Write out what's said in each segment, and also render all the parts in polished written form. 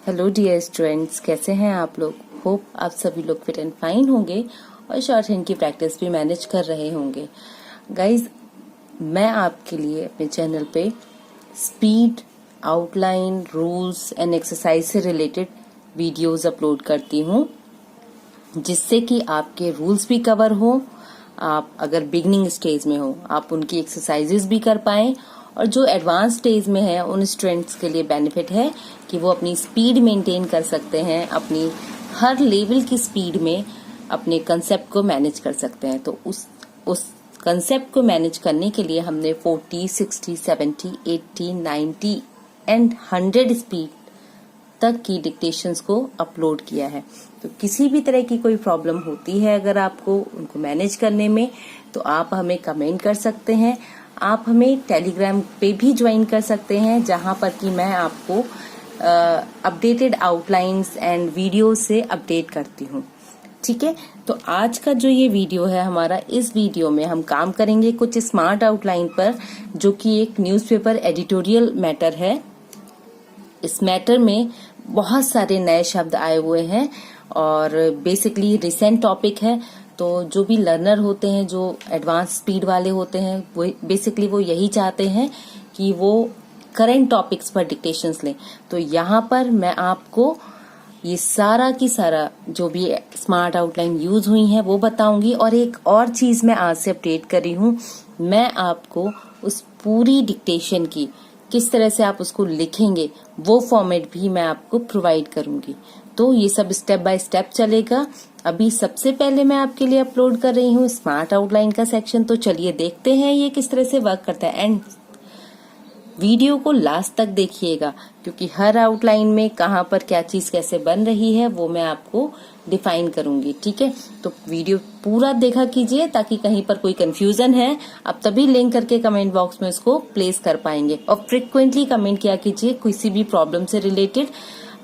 Hello dear students, कैसे हैं आप लोग। होप आप सभी लोग फिट एंड फाइन होंगे और शॉर्ट हैंड की प्रैक्टिस भी मैनेज कर रहे होंगे। गाइज, मैं आपके लिए अपने चैनल पे speed, outline, rules and exercise से रिलेटेड वीडियोस अपलोड करती हूँ, जिससे कि आपके रूल्स भी कवर हो। आप अगर बिगनिंग स्टेज में हो, आप उनकी एक्सरसाइजेस भी कर पाएं, और जो एडवांस स्टेज में है उन स्टूडेंट्स के लिए बेनिफिट है कि वो अपनी स्पीड मेंटेन कर सकते हैं, अपनी हर लेवल की स्पीड में अपने कंसेप्ट को मैनेज कर सकते हैं। तो उस कंसेप्ट को मैनेज करने के लिए हमने 40, 60, 70, 80, 90 एंड 100 स्पीड तक की डिक्टेशंस को अपलोड किया है। तो किसी भी तरह की कोई प्रॉब्लम होती है अगर आपको उनको मैनेज करने में, तो आप हमें कमेंट कर सकते हैं। आप हमें टेलीग्राम पे भी ज्वाइन कर सकते हैं, जहां पर कि मैं आपको अपडेटेड आउटलाइंस एंड वीडियो से अपडेट करती हूँ। ठीक है, तो आज का जो ये वीडियो है हमारा, इस वीडियो में हम काम करेंगे कुछ स्मार्ट आउटलाइन पर, जो कि एक न्यूज़पेपर एडिटोरियल मैटर है। इस मैटर में बहुत सारे नए शब्द आए हुए हैं और बेसिकली रिसेंट टॉपिक है। तो जो भी लर्नर होते हैं, जो एडवांस स्पीड वाले होते हैं, वो बेसिकली वो यही चाहते हैं कि वो करंट टॉपिक्स पर डिक्टेशंस लें। तो यहाँ पर मैं आपको ये सारा की सारा जो भी स्मार्ट आउटलाइन यूज हुई है वो बताऊंगी। और एक और चीज मैं आज से अपडेट कर रही हूँ, मैं आपको उस पूरी डिक्टेशन की किस तरह से आप उसको लिखेंगे वो फॉर्मेट भी मैं आपको प्रोवाइड करूंगी। तो ये सब स्टेप बाय स्टेप चलेगा। अभी सबसे पहले मैं आपके लिए अपलोड कर रही हूँ स्मार्ट आउटलाइन का सेक्शन। तो चलिए देखते हैं ये किस तरह से वर्क करता है, एंड वीडियो को लास्ट तक देखिएगा, क्योंकि हर आउटलाइन में कहाँ पर क्या चीज कैसे बन रही है वो मैं आपको डिफाइन करूंगी। ठीक है, तो वीडियो पूरा देखा कीजिए, ताकि कहीं पर कोई कंफ्यूजन है आप तभी लिंक करके कमेंट बॉक्स में उसको प्लेस कर पाएंगे। और फ्रिक्वेंटली कमेंट किया कीजिए किसी भी प्रॉब्लम से रिलेटेड।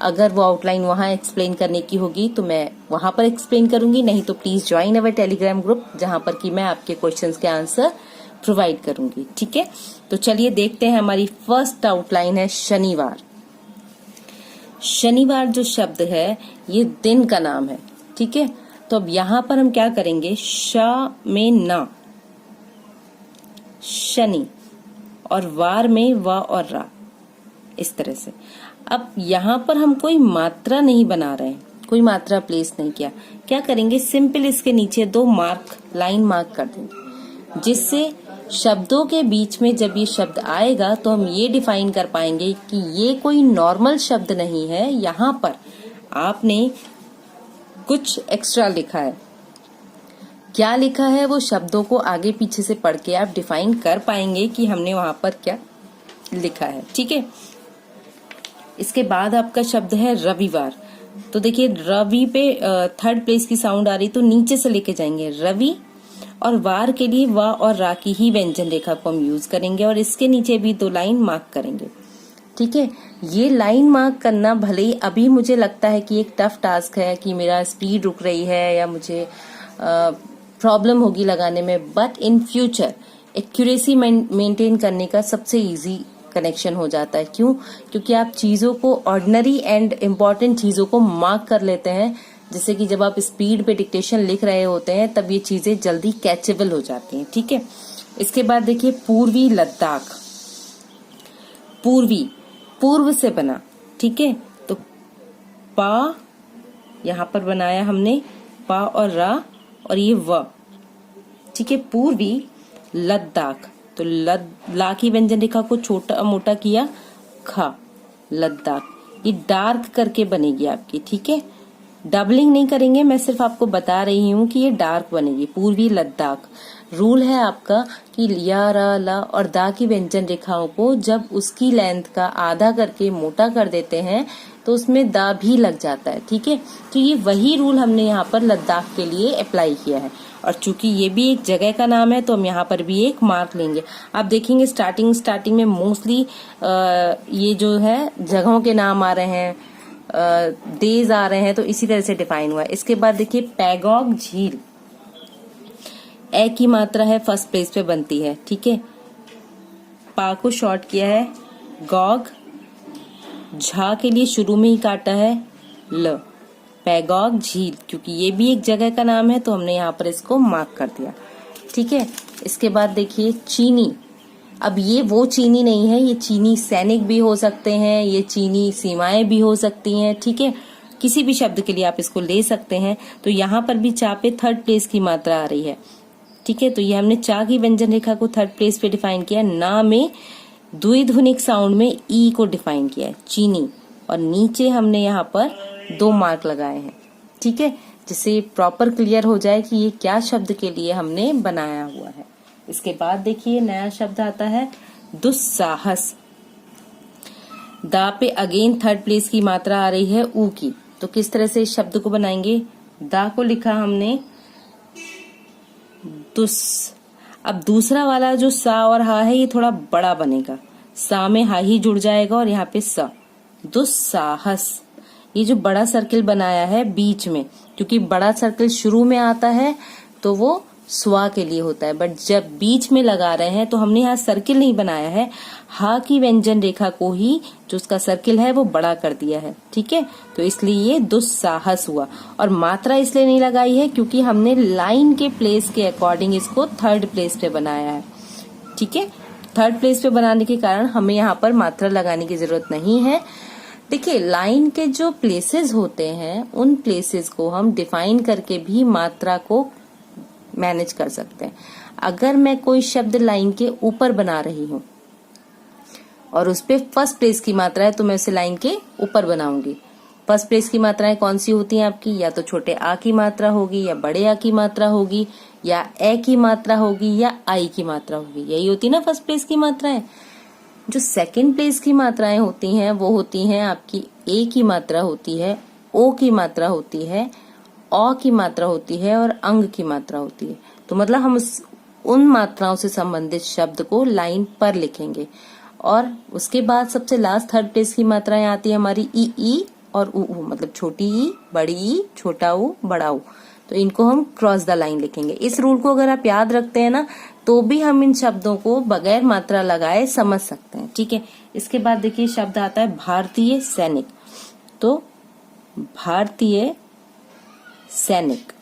अगर वो आउटलाइन वहां एक्सप्लेन करने की होगी तो मैं वहां पर एक्सप्लेन करूंगी, नहीं तो please join our Telegram group, जहां पर कि मैं आपके क्वेश्चंस के आंसर प्रोवाइड करूंगी। ठीक है, तो चलिए देखते हैं। हमारी फर्स्ट आउटलाइन है शनिवार। शनिवार जो शब्द है ये दिन का नाम है। ठीक है, तो अब यहां पर हम क्या करेंगे, श में न, शनि, और वार में व और रा, इस तरह से। अब यहां पर हम कोई मात्रा नहीं बना रहे हैं, कोई मात्रा प्लेस नहीं किया। क्या करेंगे, सिंपल इसके नीचे दो लाइन मार्क कर देंगे, जिससे शब्दों के बीच में जब ये शब्द आएगा तो हम ये डिफाइन कर पाएंगे कि ये कोई नॉर्मल शब्द नहीं है, यहाँ पर आपने कुछ एक्स्ट्रा लिखा है। क्या लिखा है वो शब्दों को आगे पीछे से पढ़ के आप डिफाइन कर पाएंगे कि हमने वहां पर क्या लिखा है। ठीक है, इसके बाद आपका शब्द है रविवार। तो देखिए, रवि पे थर्ड प्लेस की साउंड आ रही, तो नीचे से लेके जाएंगे रवि, और वार के लिए व और रा की ही व्यंजन रेखा को हम यूज करेंगे, और इसके नीचे भी दो लाइन मार्क करेंगे। ठीक है, ये लाइन मार्क करना भले ही अभी मुझे लगता है कि एक टफ टास्क है, कि मेरा स्पीड रुक रही है या मुझे प्रॉब्लम होगी लगाने में, but in future accuracy maintain करने का सबसे इजी कनेक्शन हो जाता है। क्यों? क्योंकि आप चीजों को, ऑर्डिनरी एंड इम्पोर्टेंट चीजों को मार्क कर लेते हैं, जैसे कि जब आप स्पीड पे डिक्टेशन लिख रहे होते हैं तब ये चीजें जल्दी कैचेबल हो जाती हैं। ठीक है, इसके बाद देखिए पूर्वी लद्दाख। पूर्वी, पूर्व से बना। ठीक है, तो पा यहां पर बनाया हमने, पा और रा, और ये व। ठीक है, पूर्वी लद्दाख, तो ला की व्यंजन रेखा को छोटा मोटा किया, खा, लद्दाख। ये डार्क करके बनेगी आपकी। ठीक है, डबलिंग नहीं करेंगे, मैं सिर्फ आपको बता रही हूँ कि ये डार्क बनेगी। पूर्वी लद्दाख। रूल है आपका कि या, रा, ला और दा की व्यंजन रेखाओं को जब उसकी लेंथ का आधा करके मोटा कर देते हैं तो उसमें दा भी लग जाता है। ठीक है, तो ये वही रूल हमने यहाँ पर लद्दाख के लिए अप्लाई किया है। और चूंकि ये भी एक जगह का नाम है तो हम यहाँ पर भी एक मार्क लेंगे। आप देखेंगे स्टार्टिंग में मोस्टली ये जो है जगहों के नाम आ रहे हैं, डेज आ रहे हैं, तो इसी तरह से डिफाइन हुआ है। इसके बाद देखिए पैगोंग झील। ए की मात्रा है, फर्स्ट प्लेस पे बनती है। ठीक है, पा को शॉर्ट किया है, गॉग, झा के लिए शुरू में ही काटा है ल। पैगॉग झील, क्योंकि ये भी एक जगह का नाम है तो हमने यहाँ पर इसको मार्क कर दिया। ठीक है, इसके बाद देखिए चीनी। अब ये वो चीनी नहीं है, ये चीनी सैनिक भी हो सकते हैं, ये चीनी सीमाएं भी हो सकती हैं। ठीक है, किसी भी शब्द के लिए आप इसको ले सकते हैं। तो यहाँ पर भी चा पे थर्ड प्लेस की मात्रा आ रही है। ठीक है, तो ये हमने चा की व्यंजन रेखा को थर्ड प्लेस पे डिफाइन किया। ना में द्विध्वनिक साउंड में ई को डिफाइन किया है, चीनी। और नीचे हमने यहाँ पर 2 मार्क लगाए हैं। ठीक है, जिससे प्रॉपर क्लियर हो जाए कि ये क्या शब्द के लिए हमने बनाया हुआ है। इसके बाद देखिए नया शब्द आता है दुस्साहस। दा पे अगेन थर्ड प्लेस की मात्रा आ रही है ऊ की। तो किस तरह से इस शब्द को बनाएंगे? दा को लिखा हमने दुस। अब दूसरा वाला जो सा और हा है ये थोड़ा बड़ा बनेगा, सा में हा ही जुड़ जाएगा और यहाँ पे स। दुस्साहस, ये जो बड़ा सर्किल बनाया है बीच में, क्योंकि बड़ा सर्किल शुरू में आता है तो वो स्वा के लिए होता है, बट जब बीच में लगा रहे हैं तो हमने यहाँ सर्किल नहीं बनाया है, हा की व्यंजन रेखा को ही जो उसका सर्किल है वो बड़ा कर दिया है। ठीक है, तो इसलिए ये दुस्साहस हुआ। और मात्रा इसलिए नहीं लगाई है क्योंकि हमने लाइन के प्लेस के अकॉर्डिंग इसको थर्ड प्लेस पे बनाया है। ठीक है, थर्ड प्लेस पे बनाने के कारण हमें यहाँ पर मात्रा लगाने की जरूरत नहीं है। देखिए, लाइन के जो प्लेसेस होते हैं उन प्लेसेस को हम डिफाइन करके भी मात्रा को मैनेज कर सकते हैं। अगर मैं कोई शब्द लाइन के ऊपर बना रही हूँ और उस पे फर्स्ट प्लेस की मात्रा है तो मैं उसे लाइन के ऊपर बनाऊंगी। फर्स्ट प्लेस की मात्राएं कौन सी होती हैं आपकी? या तो छोटे आ की मात्रा होगी, या बड़े आ की मात्रा होगी, या ए की मात्रा होगी, या आई की मात्रा होगी। यही होती है ना फर्स्ट प्लेस की मात्राएं। जो सेकंड प्लेस की मात्राएं होती हैं वो होती हैं आपकी ए की मात्रा होती है, ओ की मात्रा होती है, औ की मात्रा होती है और अंग की मात्रा होती है। तो मतलब हम उन मात्राओं से संबंधित शब्द को लाइन पर लिखेंगे। और उसके बाद सबसे लास्ट थर्ड प्लेस की मात्राएं आती है हमारी ई और ऊ, मतलब छोटी ई, बड़ी ई, छोटा ऊ, बड़ा ऊ। तो इनको हम क्रॉस द लाइन लिखेंगे। इस रूल को अगर आप याद रखते हैं ना तो भी हम इन शब्दों को बगैर मात्रा लगाए समझ सकते हैं। ठीक है, इसके बाद देखिए शब्द आता है भारतीय सैनिक। तो भारतीय सैनिक।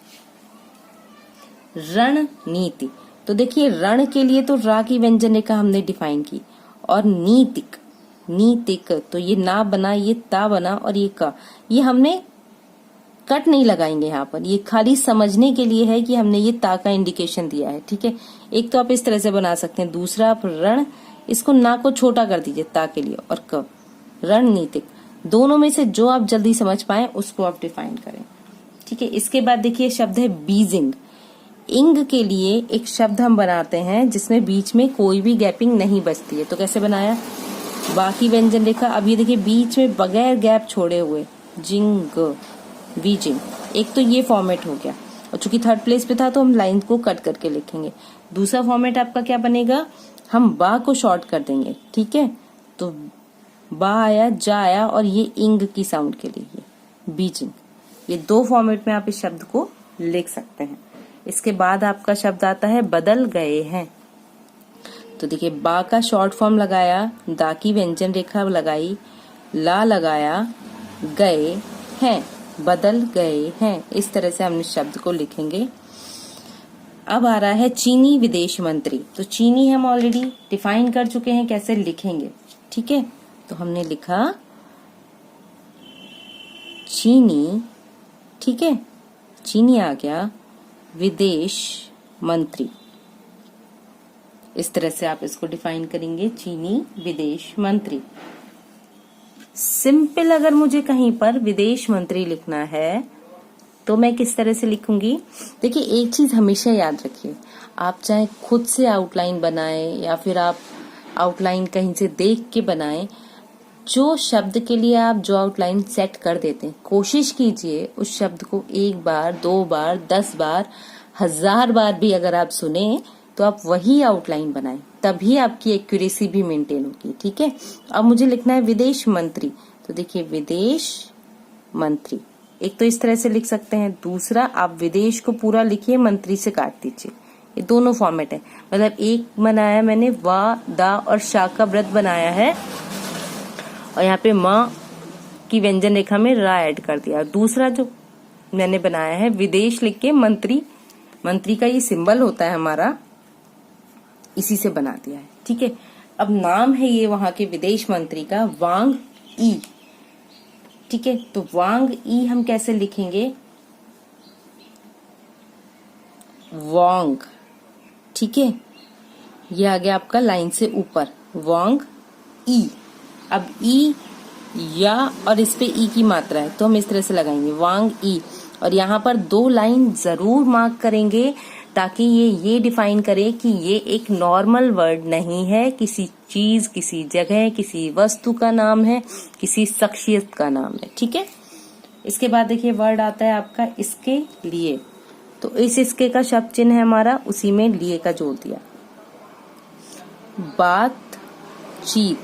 रणनीति, तो देखिए रण के लिए तो रा की व्यंजन रेखा हमने डिफाइन की, और नीतिक, नीतिक तो ये ना बना, ये ता बना, और ये का, ये हमने कट नहीं लगाएंगे यहाँ पर, ये खाली समझने के लिए है कि हमने ये ता का इंडिकेशन दिया है। ठीक है, एक तो आप इस तरह से बना सकते हैं, दूसरा आप रण, इसको ना को छोटा कर दीजिए ता के लिए, और क रणनीतिक। दोनों में से जो आप जल्दी समझ पाए उसको आप डिफाइन करें। ठीक है, इसके बाद देखिए शब्द है बीजिंग। इंग के लिए एक शब्द हम बनाते हैं जिसमें बीच में कोई भी गैपिंग नहीं बचती है। तो कैसे बनाया? बाकी व्यंजन रेखा। अब ये देखिए बीच में बगैर गैप छोड़े हुए, जिंग, बीजिंग। एक तो ये फॉर्मेट हो गया, और चूंकि थर्ड प्लेस पे था तो हम लाइन को कट करके लिखेंगे। दूसरा फॉर्मेट आपका क्या बनेगा? हम बा को शॉर्ट कर देंगे। ठीक है, तो बा आया, जा आया, और ये इंग की साउंड के लिए ये बीजिंग। ये 2 फॉर्मेट में आप इस शब्द को लिख सकते हैं। इसके बाद आपका शब्द आता है बदल गए हैं। तो देखिए बा का शॉर्ट फॉर्म लगाया, दा की व्यंजन रेखा लगाई, ला लगाया, गए हैं, बदल गए हैं। इस तरह से हम इस शब्द को लिखेंगे। अब आ रहा है चीनी विदेश मंत्री। तो चीनी हम ऑलरेडी डिफाइन कर चुके हैं कैसे लिखेंगे। ठीक है, तो हमने लिखा चीनी। ठीक है, चीनी आ गया, विदेश मंत्री। इस तरह से आप इसको डिफाइन करेंगे, चीनी विदेश मंत्री। सिंपल अगर मुझे कहीं पर विदेश मंत्री लिखना है तो मैं किस तरह से लिखूंगी? देखिए एक चीज हमेशा याद रखिए, आप चाहे खुद से आउटलाइन बनाएं या फिर आप आउटलाइन कहीं से देख के बनाएं, जो शब्द के लिए आप जो आउटलाइन सेट कर देते हैं, कोशिश कीजिए उस शब्द को 1 बार, 2 बार, 10 बार, 1000 बार भी अगर आप सुने तो आप वही आउटलाइन बनाएं, तभी आपकी एक्यूरेसी भी मेंटेन होगी। ठीक है, अब मुझे लिखना है विदेश मंत्री। तो देखिए विदेश मंत्री, एक तो इस तरह से लिख सकते हैं, दूसरा आप विदेश को पूरा लिखिए, मंत्री से काट दीजिए। ये दोनों फॉर्मेट है। मतलब एक बनाया मैंने वा, दा और शा का व्रत बनाया है, और यहाँ पे म की व्यंजन रेखा में रा ऐड कर दिया। दूसरा जो मैंने बनाया है विदेश लिख के मंत्री, मंत्री का ये सिंबल होता है हमारा, इसी से बना दिया है। ठीक है, अब नाम है ये वहां के विदेश मंत्री का वांग ई। ठीक है, तो वांग ई हम कैसे लिखेंगे, वांग। ठीक है, ये आ गया आपका लाइन से ऊपर वांग ई। अब ई या और इस पे ई की मात्रा है तो हम इस तरह से लगाएंगे वांग ई, और यहाँ पर 2 लाइन जरूर मार्क करेंगे ताकि ये डिफाइन करे कि ये एक नॉर्मल वर्ड नहीं है, किसी चीज, किसी जगह, किसी वस्तु का नाम है, किसी शख्सियत का नाम है। ठीक है, इसके बाद देखिए वर्ड आता है आपका इसके लिए, तो इस इसके का शब्द चिन्ह है हमारा, उसी में लिए का जोड़ दिया। बातचीत,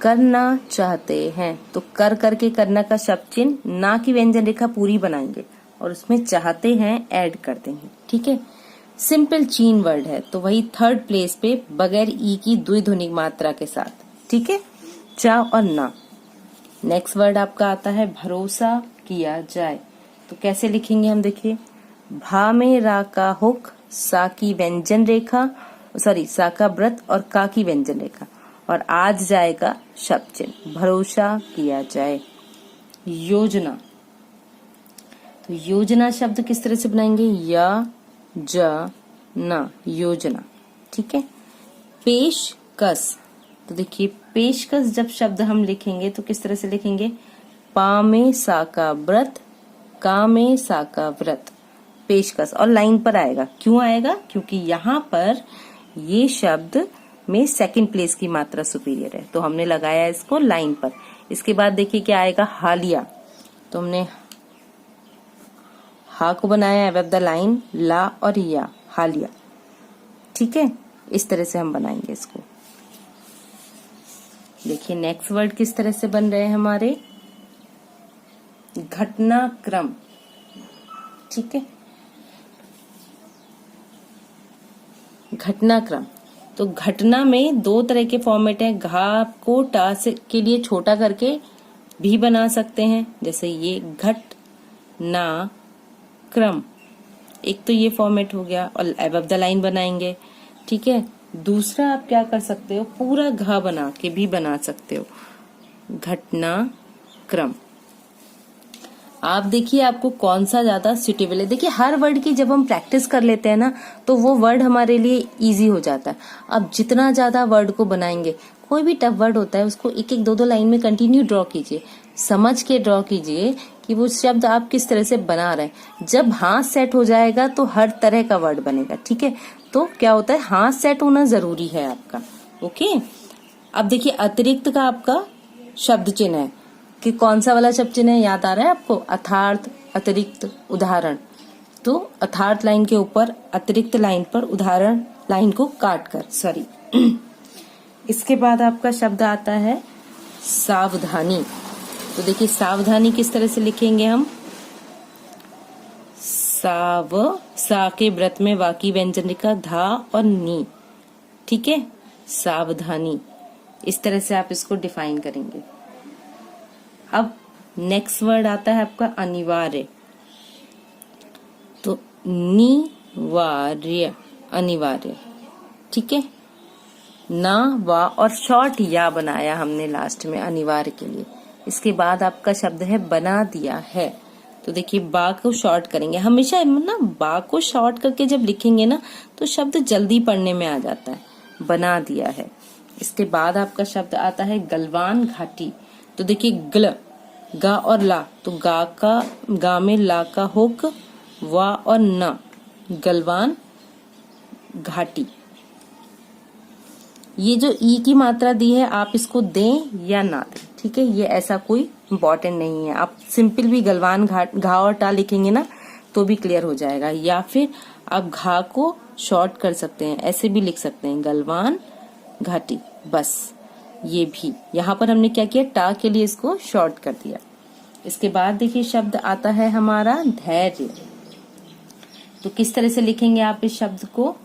करना चाहते हैं तो कर करके करना का शब्द चिन्ह, ना की व्यंजन रेखा पूरी बनाएंगे और उसमें चाहते हैं ऐड कर देंगे। ठीक है, सिंपल चीन वर्ड है तो वही 3rd प्लेस पे बगैर ई की द्विध्वनिक मात्रा के साथ। ठीक है, चा और ना। नेक्स्ट वर्ड आपका आता है भरोसा किया जाए, तो कैसे लिखेंगे हम देखिए, भा में रा का हुक, सा की व्यंजन रेखा, सा का व्रत और का की व्यंजन रेखा, और आज जाएगा शब्द चिन्ह, भरोसा किया जाए। योजना, तो योजना शब्द किस तरह से बनाएंगे, या ज ना, योजना। ठीक है, पेशकश, तो देखिए पेशकश जब शब्द हम लिखेंगे तो किस तरह से लिखेंगे, पा में सा का व्रत, का में सा का व्रत, पेशकश, और लाइन पर आएगा। क्यों आएगा, क्योंकि यहाँ पर ये शब्द में 2nd प्लेस की मात्रा सुपीरियर है तो हमने लगाया इसको लाइन पर। इसके बाद देखिए क्या आएगा, हालिया, तो हमने हा को बनाया अबव द लाइन, ला और या, हालिया। ठीक है, इस तरह से हम बनाएंगे इसको। देखिए नेक्स्ट वर्ड किस तरह से बन रहे हैं हमारे, घटनाक्रम। ठीक है, घटनाक्रम, तो घटना में 2 तरह के फॉर्मेट हैं, घा को टा से के लिए छोटा करके भी बना सकते हैं, जैसे ये घट ना क्रम, एक तो ये फॉर्मेट हो गया और अबव द लाइन बनाएंगे। ठीक है, दूसरा आप क्या कर सकते हो, पूरा घा बना के भी बना सकते हो, घटना क्रम। आप देखिए आपको कौन सा ज्यादा सुटेबल है। देखिए हर वर्ड की जब हम प्रैक्टिस कर लेते हैं ना तो वो वर्ड हमारे लिए इजी हो जाता है। अब जितना ज्यादा वर्ड को बनाएंगे, कोई भी टफ वर्ड होता है उसको 1-1, 2-2 लाइन में कंटिन्यू ड्रॉ कीजिए, समझ के ड्रॉ कीजिए कि वो शब्द आप किस तरह से बना रहे हैं। जब हाथ सेट हो जाएगा तो हर तरह का वर्ड बनेगा। ठीक है, तो क्या होता है, हाथ सेट होना जरूरी है आपका। ओके, अब देखिए अतिरिक्त का आपका शब्द चिन्ह है कि कौन सा वाला शब्द चिन्ह है, याद आ रहा है आपको, अर्थार्थ, अतिरिक्त, उदाहरण। तो अर्थार्थ लाइन के ऊपर, अतिरिक्त लाइन पर, उदाहरण लाइन को काट कर, इसके बाद आपका शब्द आता है सावधानी। तो देखिए सावधानी किस तरह से लिखेंगे हम, सा के व्रत में वा की व्यंजन रेखा, धा और नी। ठीक है, सावधानी, इस तरह से आप इसको डिफाइन करेंगे। अब नेक्स्ट वर्ड आता है आपका अनिवार्य, तो निवार्य, अनिवार्य। ठीक है, ना, वा और शॉर्ट या बनाया हमने लास्ट में अनिवार्य के लिए। इसके बाद आपका शब्द है बना दिया है, तो देखिए बा को शॉर्ट करेंगे हमेशा ना, बा को शॉर्ट करके जब लिखेंगे ना तो शब्द जल्दी पढ़ने में आ जाता है, बना दिया है। इसके बाद आपका शब्द आता है गलवान घाटी, तो देखिए ग्ल, गा और ला, तो गा में ला का हुक, वा और ना, गलवान घाटी। ये जो ई की मात्रा दी है आप इसको दें या ना दें, ठीक है, ये ऐसा कोई इम्पोर्टेंट नहीं है। आप सिंपल भी गलवान घा और टा लिखेंगे ना तो भी क्लियर हो जाएगा, या फिर आप घा को शॉर्ट कर सकते हैं, ऐसे भी लिख सकते हैं गलवान घाटी, बस। ये भी यहाँ पर हमने क्या किया, टा के लिए इसको शॉर्ट कर दिया। इसके बाद देखिए शब्द आता है हमारा धैर्य, तो किस तरह से लिखेंगे आप इस शब्द को,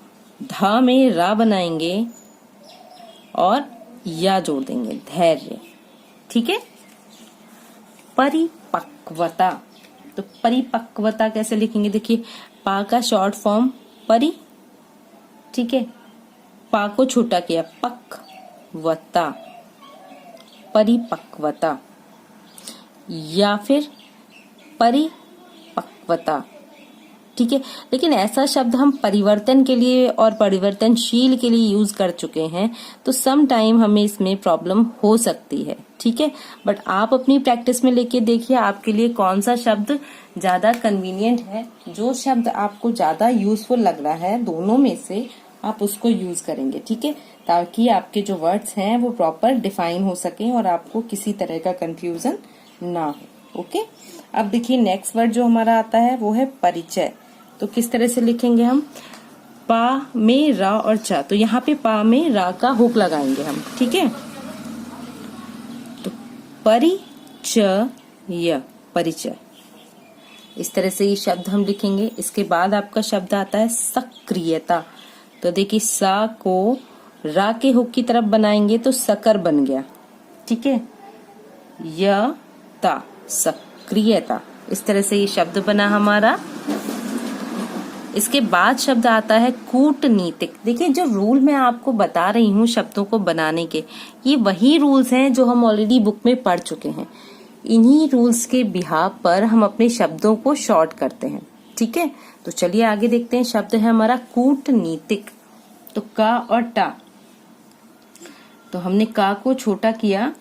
धा में रा बनाएंगे, और या जोड़ देंगे, धैर्य। ठीक है। परिपक्वता, तो परिपक्वता कैसे लिखेंगे, देखिए पा का शॉर्ट फॉर्म परि, ठीक है, पा को छोटा किया, पक्वता, परिपक्वता, या फिर परिपक्वता। ठीक है। लेकिन ऐसा शब्द हम परिवर्तन के लिए और परिवर्तनशील के लिए यूज कर चुके हैं, तो सम टाइम हमें इसमें प्रॉब्लम हो सकती है। ठीक है। बट आप अपनी प्रैक्टिस में लेके देखिए आपके लिए कौन सा शब्द ज्यादा कन्वीनियंट है, जो शब्द आपको ज्यादा यूजफुल लग रहा है दोनों में से आप उसको यूज करेंगे। ठीक है। ताकि आपके जो वर्ड्स हैं वो प्रॉपर डिफाइन हो सके और आपको किसी तरह का कंफ्यूजन ना हो। ओके। अब देखिए नेक्स्ट वर्ड जो हमारा आता है वो है परिचय। तो किस तरह से लिखेंगे हम, पा में रा और चा, तो यहाँ पे पा में रा का हुक लगाएंगे हम। ठीक है। तो परिचय, परिचय, इस तरह से ये शब्द हम लिखेंगे। इसके बाद आपका शब्द आता है सक्रियता। तो देखिए सा को रा के हुक की तरफ बनाएंगे तो सकर बन गया। ठीक है। य ता, सक्रियता, इस तरह से ये शब्द बना हमारा। इसके बाद शब्द आता है कूटनीतिक। देखिए जो रूल मैं आपको बता रही हूँ शब्दों को बनाने के, ये वही रूल्स हैं जो हम ऑलरेडी बुक में पढ़ चुके हैं। इन्हीं रूल्स के बिहाफ पर हम अपने शब्दों को शॉर्ट करते हैं। ठीक है। तो चलिए आगे देखते हैं। शब्द है हमारा कूटनीतिक। तो का और टा, तो हमने का को छोटा किया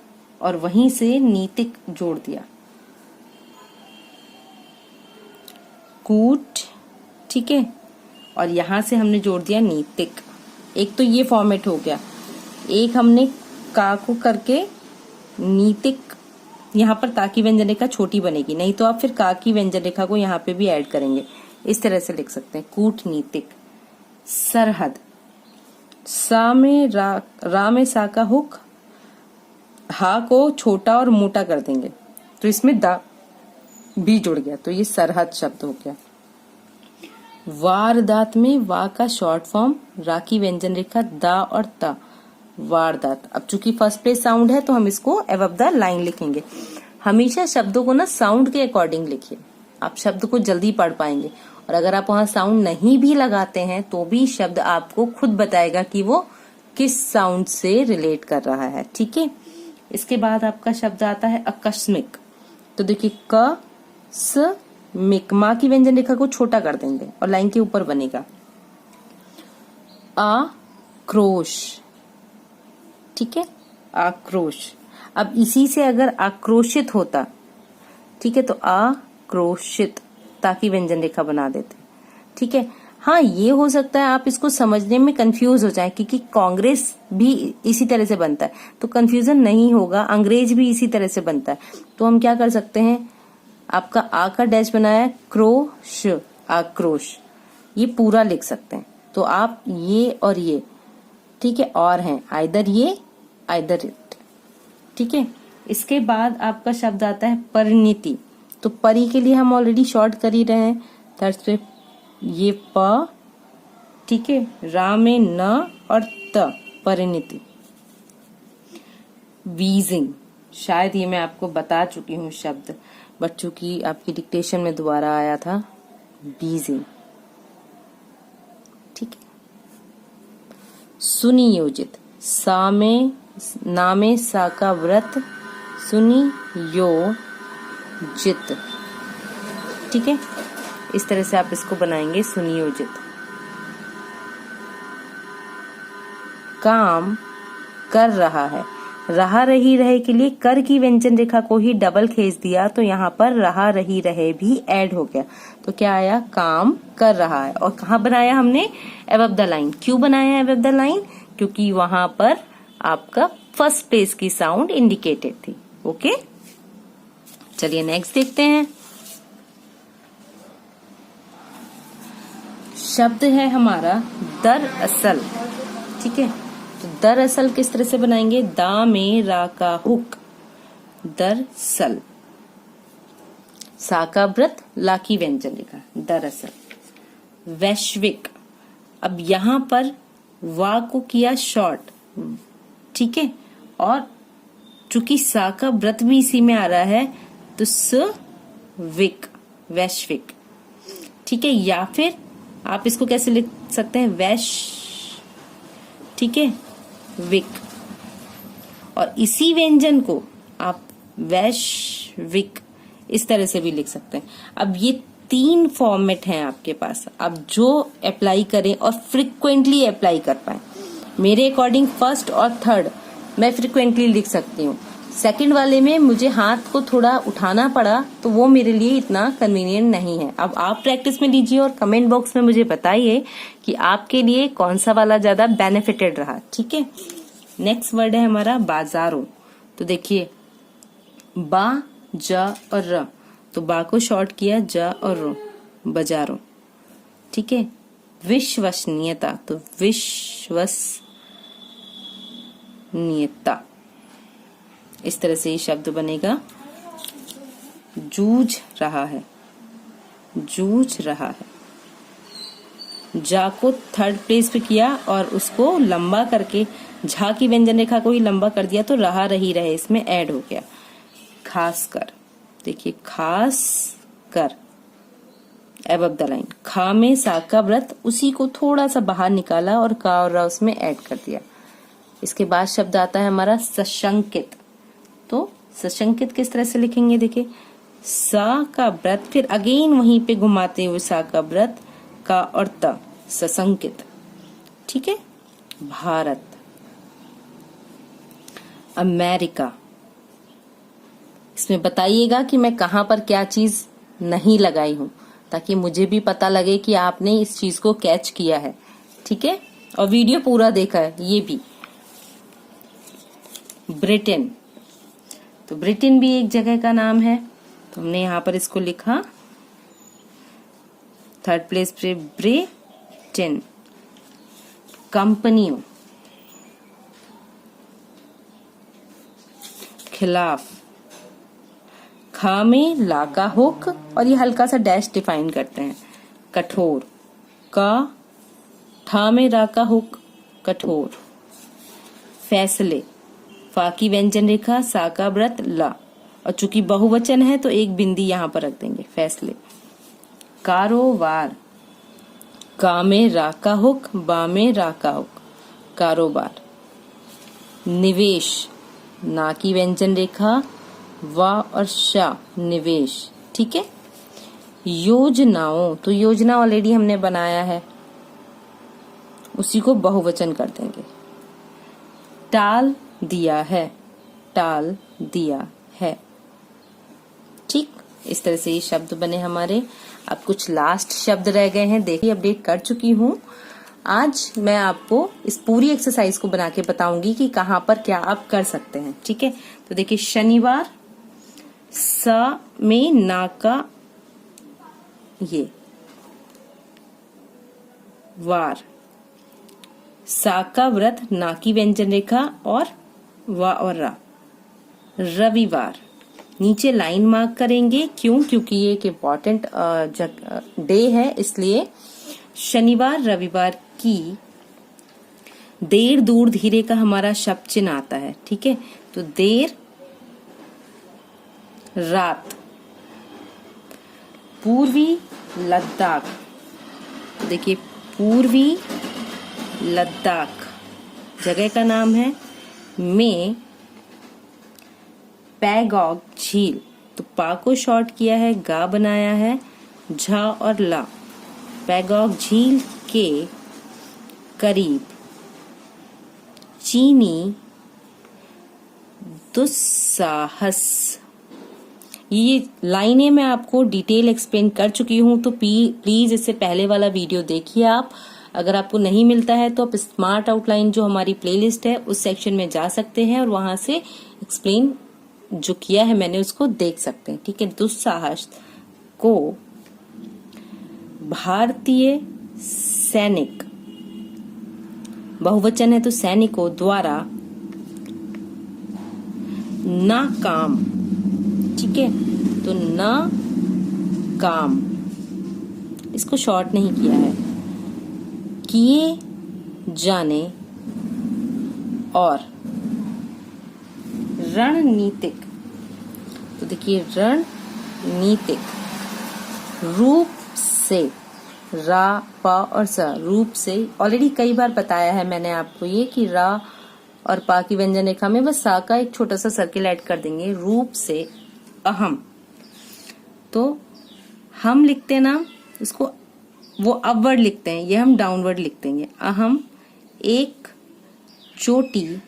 और वहीं से नीतिक जोड़ दिया, कूट। ठीक है। और यहां से हमने जोड़ दिया नीतिक। एक तो ये फॉर्मेट हो गया, एक हमने का को करके नीतिक, यहाँ पर ता की व्यंजन रेखा छोटी बनेगी, नहीं तो आप फिर का की व्यंजन रेखा को यहाँ पे भी ऐड करेंगे। इस तरह से लिख सकते हैं कूटनीतिक। सरहद, सा में रा में सा का हुक, हा को छोटा और मोटा कर देंगे तो इसमें दा भी जुड़ गया, तो ये सरहद शब्द हो गया। वारदात में वा का शॉर्ट फॉर्म, रा की व्यंजन रेखा, दा और ता, वारदात। अब चूंकि फर्स्ट प्लेस साउंड है तो हम इसको अबव द लाइन लिखेंगे। हमेशा शब्दों को ना साउंड के अकॉर्डिंग लिखिए, आप शब्द को जल्दी पढ़ पाएंगे। और अगर आप वहां साउंड नहीं भी लगाते हैं तो भी शब्द आपको खुद बताएगा कि वो किस साउंड से रिलेट कर रहा है। ठीक है। इसके बाद आपका शब्द आता है आकस्मिक। तो देखिए क स मिक, माँ की व्यंजन रेखा को छोटा कर देंगे और लाइन के ऊपर बनेगा आक्रोश। ठीक है। आक्रोश। अब इसी से अगर आक्रोशित होता, ठीक है, तो आक्रोशित, ताकि व्यंजन रेखा बना देते। ठीक है। हाँ ये हो सकता है आप इसको समझने में कंफ्यूज हो जाए क्योंकि कांग्रेस भी इसी तरह से बनता है, तो कंफ्यूजन नहीं होगा। अंग्रेज भी इसी तरह से बनता है। तो हम क्या कर सकते हैं, आपका आ का डैश बनाया क्रोश, आक्रोश, ये पूरा लिख सकते हैं। तो आप ये और ये, ठीक है, और हैं आइदर ये आइदर इट। ठीक है। इसके बाद आपका शब्द आता है परिणति। तो परी के लिए हम ऑलरेडी शॉर्ट कर ही रहे हैं, थर्ड पे ये प, ठीक है, रा में न और त, परिणति। वीजिंग, शायद ये मैं आपको बता चुकी हूँ शब्द, बट चूंकि आपकी डिक्टेशन में दोबारा आया था, बीजिंग। ठीक है। सुनियोजित, सा में ना में सा का व्रत, सुनियोजित। ठीक है। इस तरह से आप इसको बनाएंगे सुनियोजित। काम कर रहा है, रहा रही रहे के लिए कर की व्यंजन रेखा को ही डबल खींच दिया तो यहाँ पर रहा रही रहे भी ऐड हो गया। तो क्या आया, काम कर रहा है। और कहाँ बनाया हमने, अबव द लाइन। क्यों बनाया अबव द लाइन, क्योंकि वहां पर आपका फर्स्ट प्लेस की साउंड इंडिकेटेड थी। ओके। चलिए नेक्स्ट देखते हैं। शब्द है हमारा दरअसल। ठीक है। तो दरअसल किस तरह से बनाएंगे, दा में रा का हुक, दरअसल, सा का व्रत, ला की व्यंजन रेखा, दरअसल। वैश्विक, अब यहां पर वा को किया शॉर्ट, ठीक है। और चूंकि सा का व्रत भी इसी में आ रहा है तो स विक, वैश्विक, ठीक है। या फिर आप इसको कैसे लिख सकते हैं, ठीक है, विक। और इसी व्यंजन को आप वैश्विक इस तरह से भी लिख सकते हैं। अब ये 3 फॉर्मेट हैं आपके पास, आप जो अप्लाई करें और फ्रिक्वेंटली अप्लाई कर पाए। मेरे अकॉर्डिंग फर्स्ट और थर्ड मैं फ्रिक्वेंटली लिख सकती हूँ, सेकंड वाले में मुझे हाथ को थोड़ा उठाना पड़ा तो वो मेरे लिए इतना कन्वीनियंट नहीं है। अब आप प्रैक्टिस में लीजिए और कमेंट बॉक्स में मुझे बताइए कि आपके लिए कौन सा वाला ज्यादा बेनिफिटेड रहा, ठीक है। नेक्स्ट वर्ड है हमारा बाजारों। तो देखिए बा, जा और र, तो बा को शॉर्ट किया, जा और रो, बाजारों, ठीक है। विश्वसनीयता, तो विश्वसनीयता, इस तरह से ये शब्द बनेगा। जूझ रहा है, जूझ रहा है, जा को थर्ड प्लेस पे किया और उसको लंबा करके झा की व्यंजन रेखा को ही लंबा कर दिया तो रहा रही रहे इसमें ऐड हो गया। खास कर, देखिए खास कर, एबव द लाइन, खा में सा का व्रत उसी को थोड़ा सा बाहर निकाला और का और रा उसमें ऐड कर दिया। इसके बाद शब्द आता है हमारा सशंकित। तो सशंकित किस तरह से लिखेंगे, देखिए सा का व्रत, फिर अगेन वहीं पे घुमाते हुए सा का व्रत, का और त, सशंकित, ठीक है। भारत, अमेरिका, इसमें बताइएगा कि मैं कहां पर क्या चीज नहीं लगाई हूं ताकि मुझे भी पता लगे कि आपने इस चीज को कैच किया है, ठीक है, और वीडियो पूरा देखा है ये भी। ब्रिटेन, तो ब्रिटेन भी एक जगह का नाम है, तो हमने यहां पर इसको लिखा थर्ड प्लेस पे ब्रिटेन। कंपनियों, खिलाफ, खा में ला का हुक और ये हल्का सा डैश डिफाइन करते हैं। कठोर, का ठा में रा का हुक, कठोर। फैसले, फा की व्यंजन रेखा, सा का व्रत, ला, और चूंकि बहुवचन है तो एक बिंदी यहां पर रख देंगे, फैसले। कारोबार, का में रा का हुक, बा में रा का हुक, कारोबार। निवेश, ना की व्यंजन रेखा, वा और शा, निवेश, ठीक है। योजनाओं, तो योजना ऑलरेडी हमने बनाया है, उसी को बहुवचन कर देंगे। टाल दिया है, टाल दिया है, ठीक। इस तरह से ये शब्द बने हमारे। अब कुछ लास्ट शब्द रह गए हैं, देखिए अपडेट कर चुकी हूँ। आज मैं आपको इस पूरी एक्सरसाइज को बना के बताऊंगी कि कहाँ पर क्या आप कर सकते हैं, ठीक है। तो देखिए शनिवार, सा में ना का ये वार, सा का व्रत, ना की व्यंजन रेखा और वा और रा। रविवार, नीचे लाइन मार्क करेंगे, क्यों, क्योंकि ये एक इम्पॉर्टेंट डे है, इसलिए शनिवार रविवार की देर दूर धीरे का हमारा शब्द चिन्ह आता है, ठीक है। तो देर रात। पूर्वी लद्दाख, देखिए पूर्वी लद्दाख जगह का नाम है। में पैगॉग झील, तो पा को शॉर्ट किया है, गा बनाया है, झा और ला। पैगॉग झील के करीब चीनी दुस्साहस। ये लाइनें मैं आपको डिटेल एक्सप्लेन कर चुकी हूं, तो प्लीज इससे पहले वाला वीडियो देखिए आप। अगर आपको नहीं मिलता है तो आप स्मार्ट आउटलाइन जो हमारी प्लेलिस्ट है उस सेक्शन में जा सकते हैं और वहां से एक्सप्लेन जो किया है मैंने उसको देख सकते हैं, ठीक है। दुस्साहस को भारतीय सैनिक, बहुवचन है तो सैनिकों द्वारा नाकाम, ठीक है। तो नाकाम, इसको शॉर्ट नहीं किया है, किए जाने और रणनीतिक, तो देखिए रणनीतिक रूप से, रा पा और सा, रूप से। ऑलरेडी कई बार बताया है मैंने आपको ये कि रा और पा की व्यंजन रेखा में बस सा का एक छोटा सा सर्किल ऐड कर देंगे। रूप से अहम, तो हम लिखते हैं ना इसको, वो अपवर्ड लिखते हैं, ये हम डाउनवर्ड लिख देंगे। अहम एक चोटी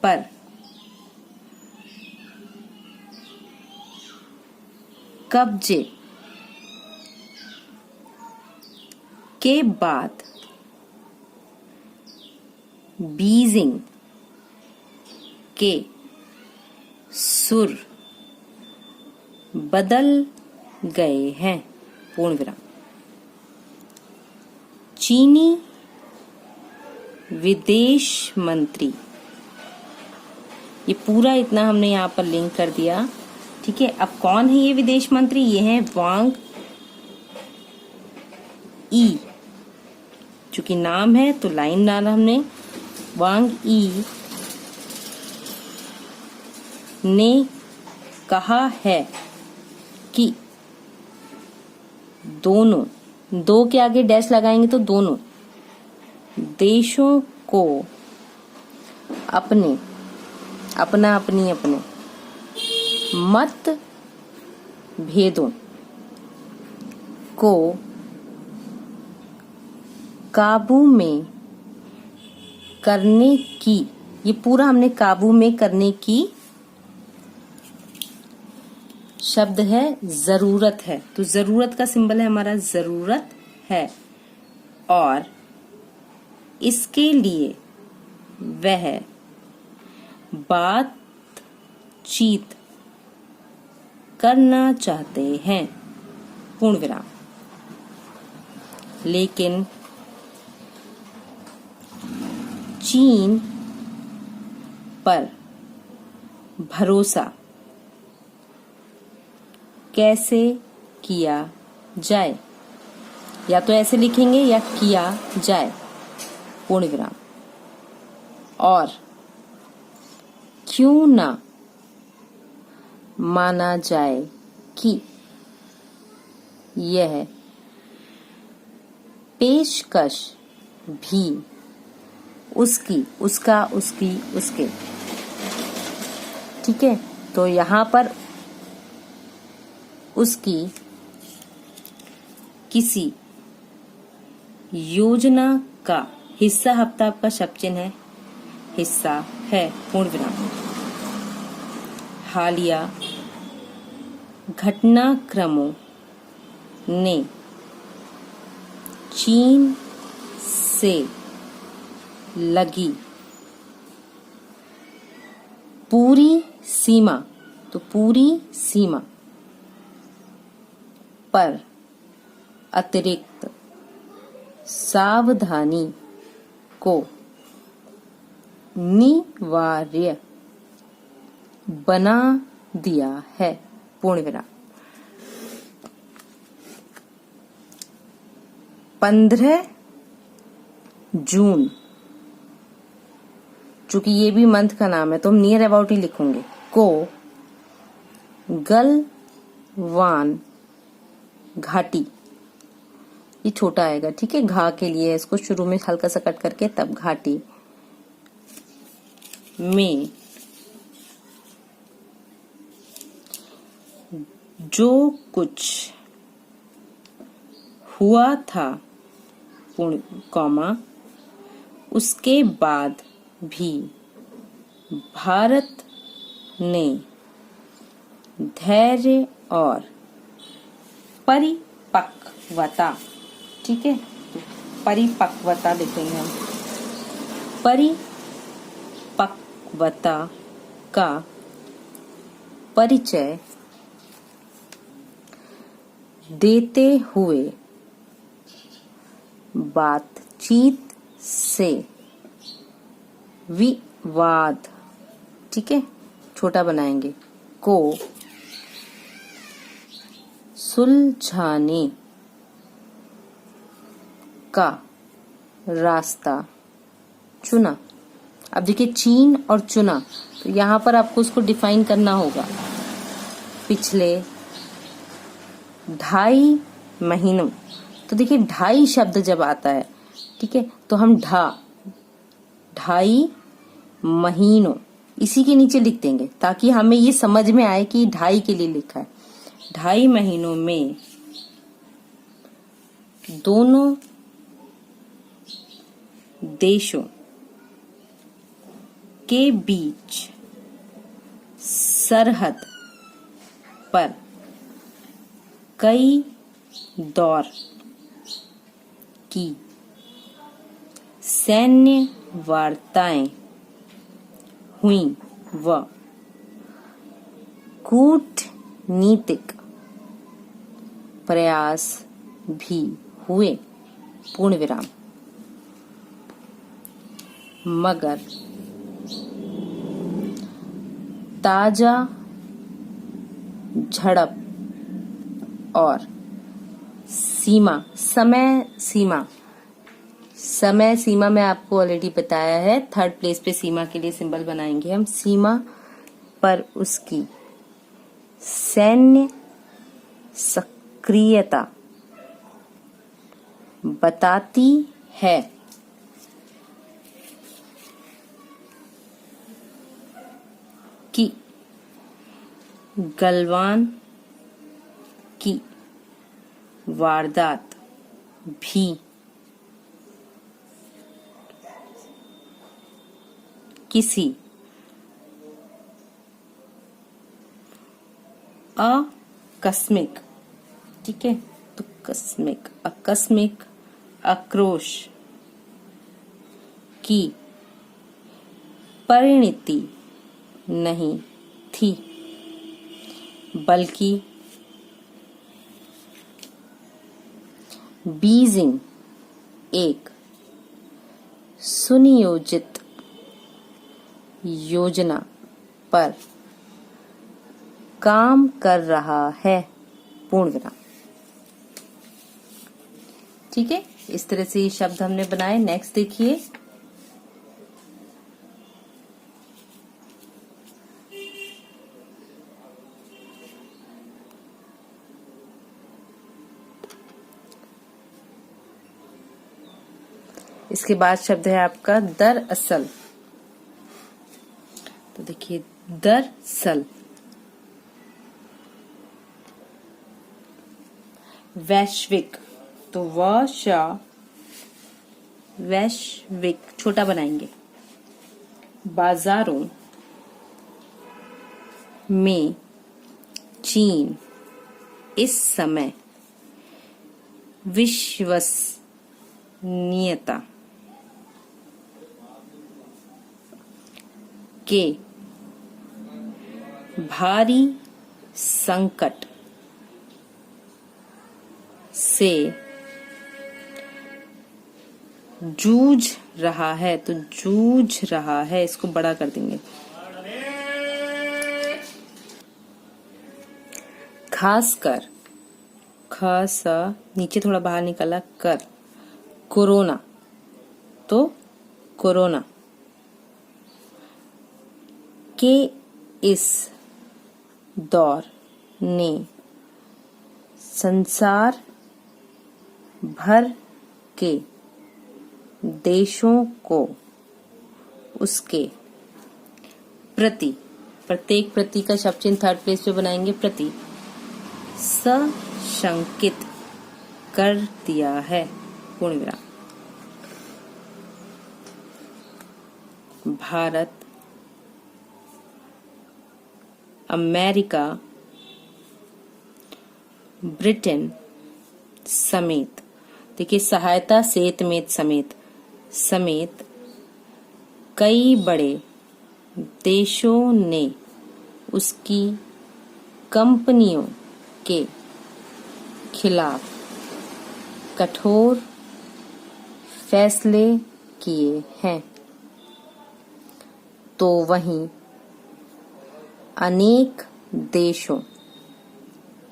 पर कब्जे के बाद बीजिंग के सुर बदल गए हैं, पूर्ण विराम। चीनी विदेश मंत्री, ये पूरा इतना हमने यहाँ पर लिंक कर दिया, ठीक है। अब कौन है ये विदेश मंत्री? ये है वांग ई, चूंकि नाम है तो लाइन डाला हमने। वांग ई ने कहा है कि दोनों, दो के आगे डैश लगाएंगे तो दोनों देशों को अपने मत भेदों को काबू में करने की, ये पूरा हमने काबू में करने की शब्द है जरूरत है, तो जरूरत का सिंबल है हमारा जरूरत है, और इसके लिए वह बातचीत करना चाहते हैं, पूर्ण विराम। लेकिन चीन पर भरोसा कैसे किया जाए, या तो ऐसे लिखेंगे या किया जाए, पूर्ण विराम। और क्यों ना माना जाए कि यह पेशकश भी उसकी, उसका, उसकी, उसके, ठीक है। तो यहाँ पर उसकी किसी योजना का हिस्सा, हफ्ता आपका शब्द चिन्ह है, हिस्सा है, पूर्ण विराम। हालिया घटनाक्रमों ने चीन से लगी पूरी सीमा, तो पूरी सीमा पर अतिरिक्त सावधानी को अनिवार्य बना दिया है, पूर्ण विराम। 15 जून, चूंकि ये भी मंथ का नाम है तो हम नियर अबाउट ही लिखेंगे, को गलवान घाटी, ये छोटा आएगा, ठीक है, घा के लिए इसको शुरू में हल्का सा कट करके तब घाटी में जो कुछ हुआ था, पूर्ण कॉमा, उसके बाद भी भारत ने धैर्य और परिपक्वता, ठीक है, परिपक्वता लिखेंगे हम, परिपक्वता का परिचय देते हुए बातचीत से विवाद, ठीक है, छोटा बनाएंगे, को सुलझाने का रास्ता चुना। अब देखिए चीन और चुना, तो यहाँ पर आपको उसको डिफाइन करना होगा। पिछले 2.5 महीनों, तो देखिए 2.5 शब्द जब आता है, ठीक है, तो हम 2.5 महीनों इसी के नीचे लिख देंगे ताकि हमें ये समझ में आए कि 2.5 के लिए लिखा है। 2.5 महीनों में दोनों देशों के बीच सरहद पर कई दौर की सैन्य वार्ताएं हुई व कूटनीतिक प्रयास भी हुए, पूर्ण विराम। मगर ताजा झड़प और समय सीमा में आपको ऑलरेडी बताया है। 3rd प्लेस पे सीमा के लिए सिंबल बनाएंगे हम। सीमा पर उसकी सैन्य सक्रियता बताती है कि गलवान की वारदात भी किसी आकस्मिक, ठीक है, तो आकस्मिक आक्रोश की परिणति नहीं थी, बल्कि बीजिंग एक सुनियोजित योजना पर काम कर रहा है, पूर्ण विराम। ठीक है, इस तरह से ये शब्द हमने बनाए। नेक्स्ट देखिए, इसके बाद शब्द है आपका दरअसल। तो देखिए, दरअसल वैश्विक, तो वैश्विक छोटा बनाएंगे, बाजारों में चीन इस समय विश्वसनीयता के भारी संकट से जूझ रहा है। तो जूझ रहा है, इसको बड़ा कर देंगे। खासकर, खास नीचे थोड़ा बाहर निकला कर, कोरोना, तो कोरोना के इस दौर ने संसार भर के देशों को उसके प्रति, प्रत्येक प्रति का शब्द चिन्ह 3rd प्लेस पे बनाएंगे, प्रति सशंकित कर दिया है, पूर्ण विराम। भारत, अमेरिका, ब्रिटेन समेत, देखिए सहायता समेत कई बड़े देशों ने उसकी कंपनियों के खिलाफ कठोर फैसले किए हैं। तो वहीं अनेक देशों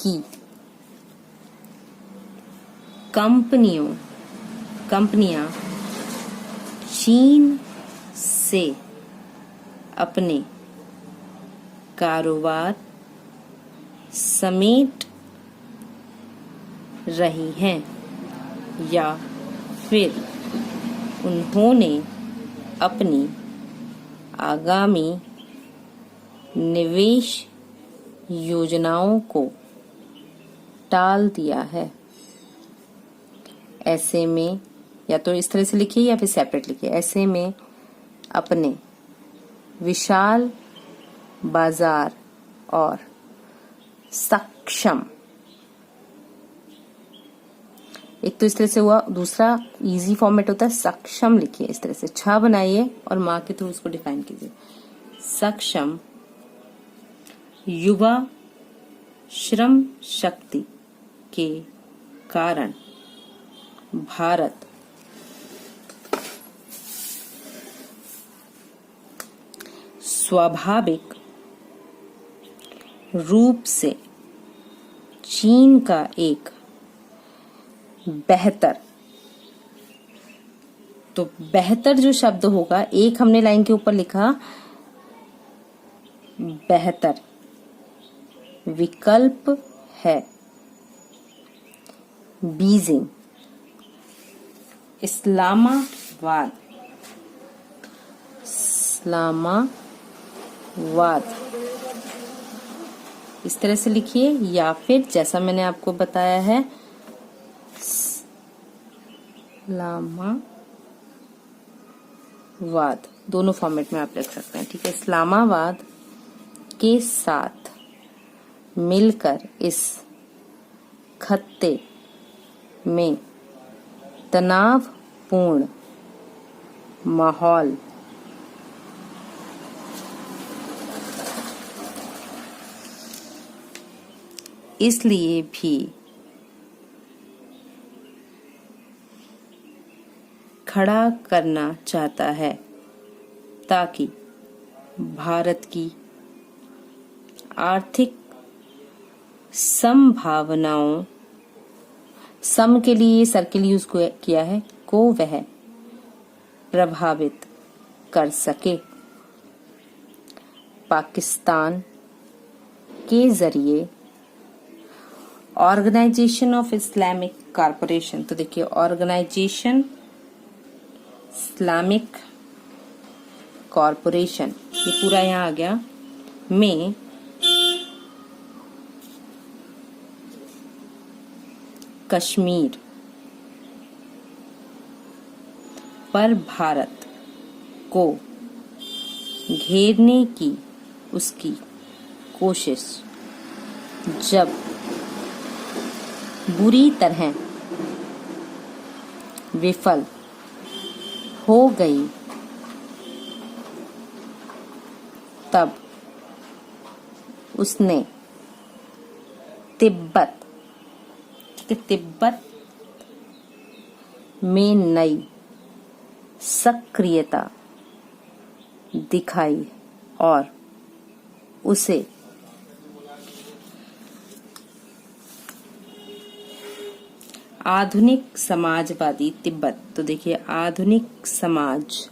की कंपनियां चीन से अपने कारोबार समेट रही हैं, या फिर उन्होंने अपनी आगामी निवेश योजनाओं को टाल दिया है। ऐसे में या तो इस तरह से लिखिए या फिर सेपरेट लिखिए। ऐसे में अपने विशाल बाजार और सक्षम, एक तो इस तरह से हुआ, दूसरा इजी फॉर्मेट होता है सक्षम लिखिए इस तरह से, छा बनाइए और माँ के थ्रू उसको डिफाइन कीजिए। सक्षम युवा श्रम शक्ति के कारण भारत स्वाभाविक रूप से चीन का एक बेहतर, तो बेहतर जो शब्द होगा, एक हमने लाइन के ऊपर लिखा बेहतर विकल्प है। बीजिंग इस्लामाबाद, इस तरह से लिखिए, या फिर जैसा मैंने आपको बताया है इस्लामाबाद, दोनों फॉर्मेट में आप लिख सकते हैं, ठीक है। इस्लामाबाद के साथ मिलकर इस खत्ते में तनावपूर्ण माहौल इसलिए भी खड़ा करना चाहता है ताकि भारत की आर्थिक संभावनाओं, सम के लिए सर्किल यूज किया है, को वह प्रभावित कर सके। पाकिस्तान के जरिए ऑर्गेनाइजेशन ऑफ इस्लामिक कॉरपोरेशन, तो देखिए ऑर्गेनाइजेशन इस्लामिक कॉरपोरेशन, ये पूरा यहाँ आ गया, में कश्मीर पर भारत को घेरने की उसकी कोशिश जब बुरी तरह विफल हो गई, तब उसने तिब्बत में नई सक्रियता दिखाई और उसे आधुनिक समाजवादी तिब्बत, तो देखिए आधुनिक समाज,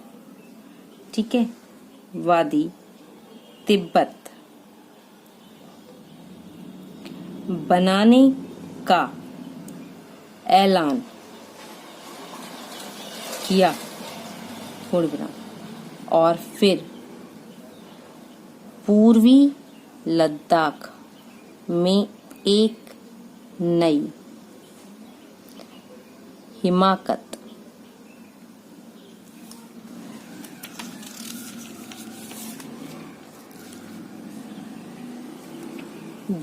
ठीक है, वादी तिब्बत बनाने का ऐलान किया, और फिर पूर्वी लद्दाख में एक नई हिमाकत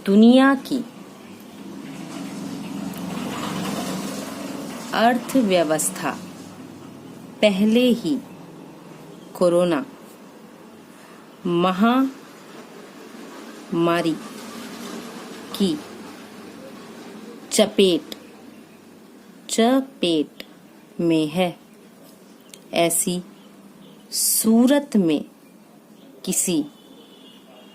दुनिया की अर्थव्यवस्था पहले ही कोरोना महामारी की चपेट में है। ऐसी सूरत में किसी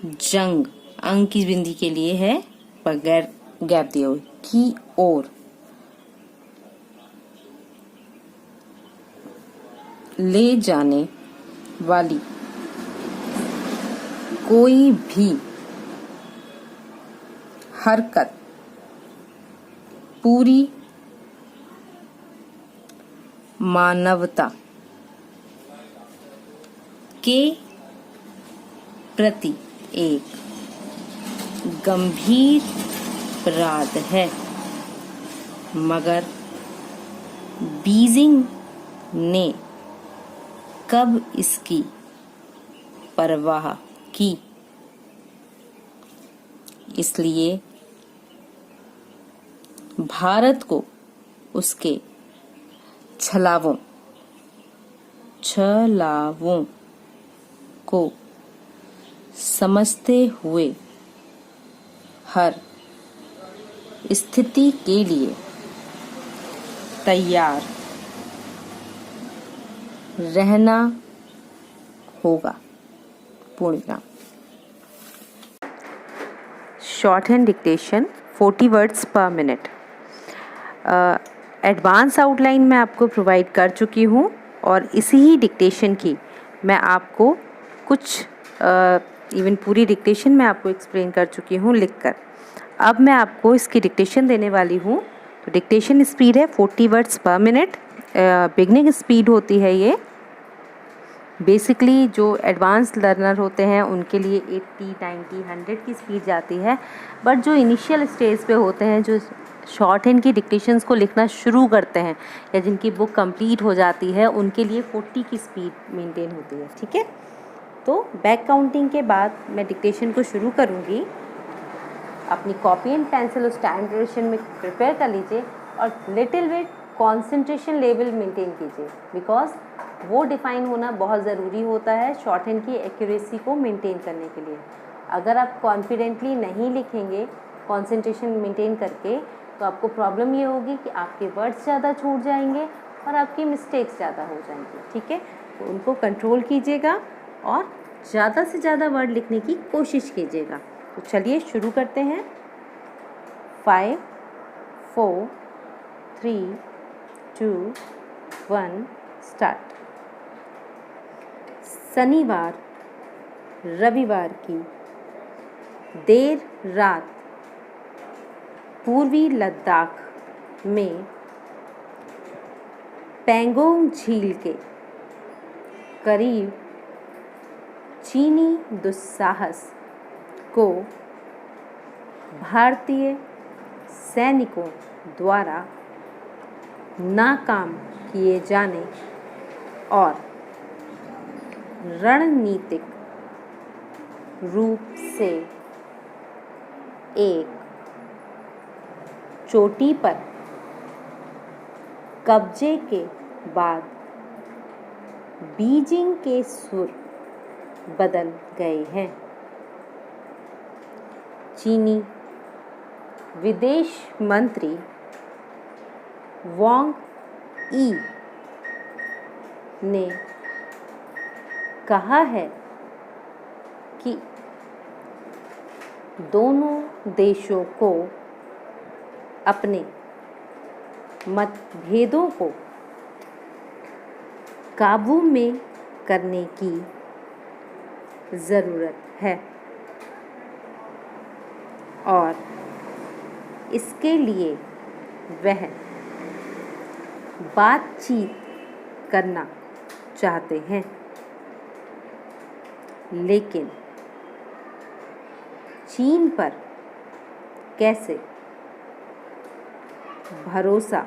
जंग, अंग की बिंदी के लिए है बगैर गैप दिए हुए, की ओर ले जाने वाली कोई भी हरकत पूरी मानवता के प्रति एक गंभीर अपराध है, मगर बीजिंग ने कब इसकी परवाह की? इसलिए भारत को उसके छलावों को समझते हुए हर स्थिति के लिए तैयार रहना होगा। पूर्णविराम। शॉर्ट हैंड डिक्टेशन 40 वर्ड्स पर मिनट। एडवांस आउटलाइन मैं आपको प्रोवाइड कर चुकी हूँ और इसी ही डिक्टेशन की मैं आपको कुछ इवन पूरी डिक्टेशन मैं आपको एक्सप्लेन कर चुकी हूँ लिखकर। अब मैं आपको इसकी डिक्टेशन देने वाली हूँ। तो डिक्टेशन स्पीड है 40 वर्ड्स पर मिनट। बिगनिंग स्पीड होती है ये। बेसिकली जो एडवांस लर्नर होते हैं उनके लिए 80, 90, 100 की स्पीड जाती है, बट जो इनिशियल स्टेज पे होते हैं, जो शॉर्ट हैंड की डिक्टेशंस को लिखना शुरू करते हैं या जिनकी बुक कंप्लीट हो जाती है, उनके लिए 40 की स्पीड मेंटेन होती है। ठीक है, तो बैक काउंटिंग के बाद मैं डिक्टेशन को शुरू करूँगी। अपनी कॉपी एंड पेंसिल उस टाइम ड्यूरेशन में प्रिपेयर कर लीजिए और little bit concentration level maintain कीजिए, बिकॉज वो डिफाइन होना बहुत ज़रूरी होता है शॉर्ट हैंड की एक्यूरेसी को मेंटेन करने के लिए। अगर आप कॉन्फिडेंटली नहीं लिखेंगे कॉन्सेंट्रेशन मेंटेन करके, तो आपको प्रॉब्लम ये होगी कि आपके वर्ड्स ज़्यादा छूट जाएंगे और आपकी मिस्टेक्स ज़्यादा हो जाएंगी। ठीक है, तो उनको कंट्रोल कीजिएगा और ज़्यादा से ज़्यादा वर्ड लिखने की कोशिश कीजिएगा। तो चलिए शुरू करते हैं। 5, 4, 3, 2, 1 स्टार्ट। शनिवार रविवार की देर रात पूर्वी लद्दाख में पैंगोंग झील के करीब चीनी दुस्साहस को भारतीय सैनिकों द्वारा नाकाम किए जाने और रणनीतिक रूप से एक चोटी पर कब्जे के बाद बीजिंग के सुर बदल गए हैं। चीनी विदेश मंत्री वांग यी ने कहा है कि दोनों देशों को अपने मतभेदों को काबू में करने की ज़रूरत है और इसके लिए वह बातचीत करना चाहते हैं, लेकिन चीन पर कैसे भरोसा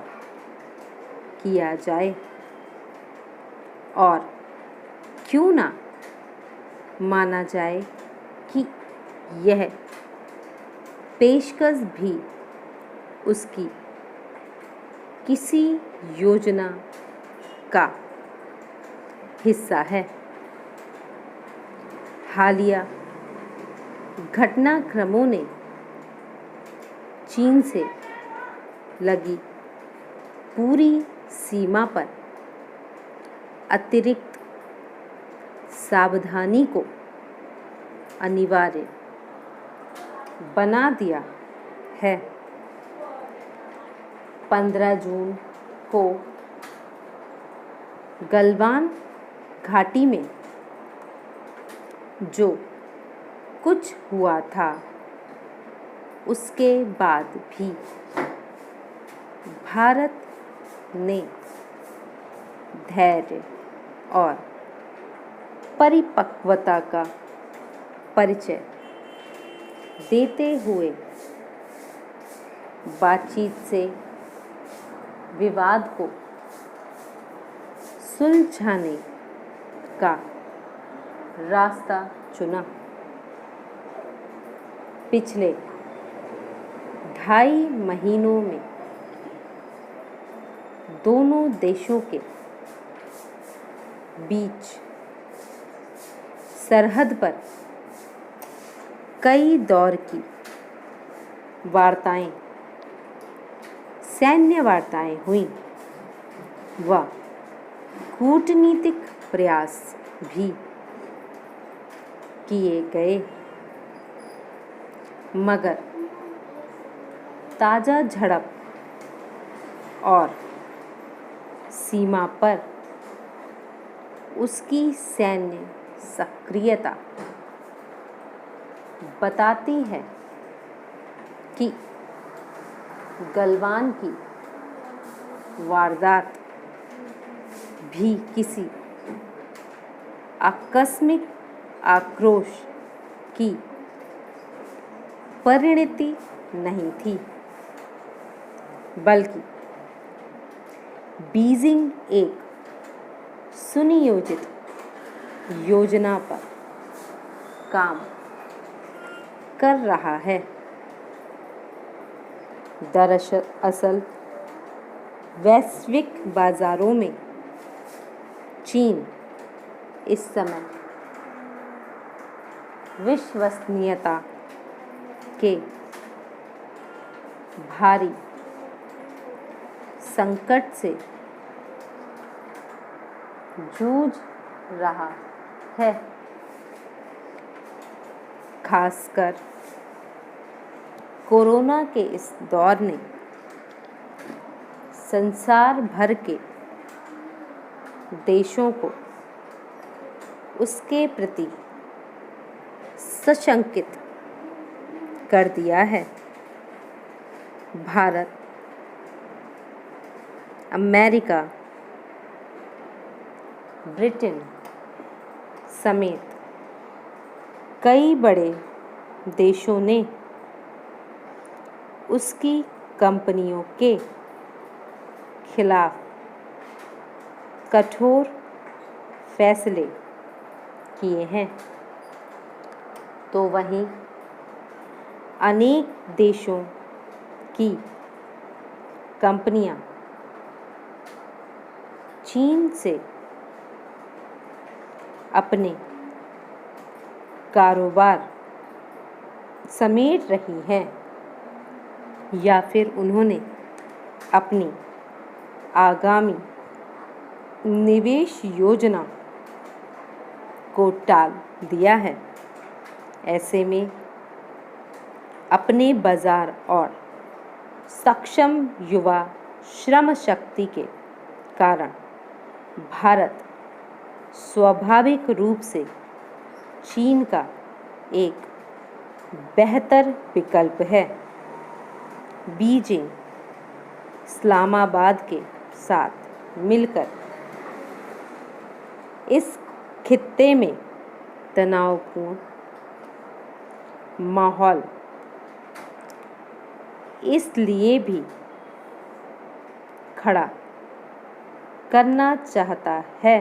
किया जाए और क्यों ना माना जाए कि यह पेशकश भी उसकी किसी योजना का हिस्सा है। हालिया घटनाक्रमों ने चीन से लगी पूरी सीमा पर अतिरिक्त सावधानी को अनिवार्य बना दिया है। 15 जून को गलवान घाटी में जो कुछ हुआ था उसके बाद भी भारत ने धैर्य और परिपक्वता का परिचय देते हुए बातचीत से विवाद को सुलझाने का रास्ता चुना। पिछले 2.5 महीनों में दोनों देशों के बीच सरहद पर कई दौर की वार्ताएं, सैन्य वार्ताएं हुई व कूटनीतिक प्रयास भी किए गए, मगर ताज़ा झड़प और सीमा पर उसकी सैन्य सक्रियता बताती है कि गलवान की वारदात भी किसी आकस्मिक आक्रोश की परिणति नहीं थी, बल्कि बीजिंग एक सुनियोजित योजना पर काम कर रहा है। दरअसल वैश्विक बाजारों में चीन इस समय विश्वसनीयता के भारी संकट से जूझ रहा है। खासकर कोरोना के इस दौर ने संसार भर के देशों को उसके प्रति सशंकित कर दिया है। भारत, अमेरिका, ब्रिटेन समेत कई बड़े देशों ने उसकी कंपनियों के खिलाफ कठोर फैसले किए हैं, तो वहीं अनेक देशों की कंपनियां चीन से अपने कारोबार समेट रही हैं, या फिर उन्होंने अपनी आगामी निवेश योजना को टाल दिया है। ऐसे में अपने बाजार और सक्षम युवा श्रम शक्ति के कारण भारत स्वाभाविक रूप से चीन का एक बेहतर विकल्प है। बीजिंग इस्लामाबाद के साथ मिलकर इस खित्ते में तनावपूर्ण माहौल इसलिए भी खड़ा करना चाहता है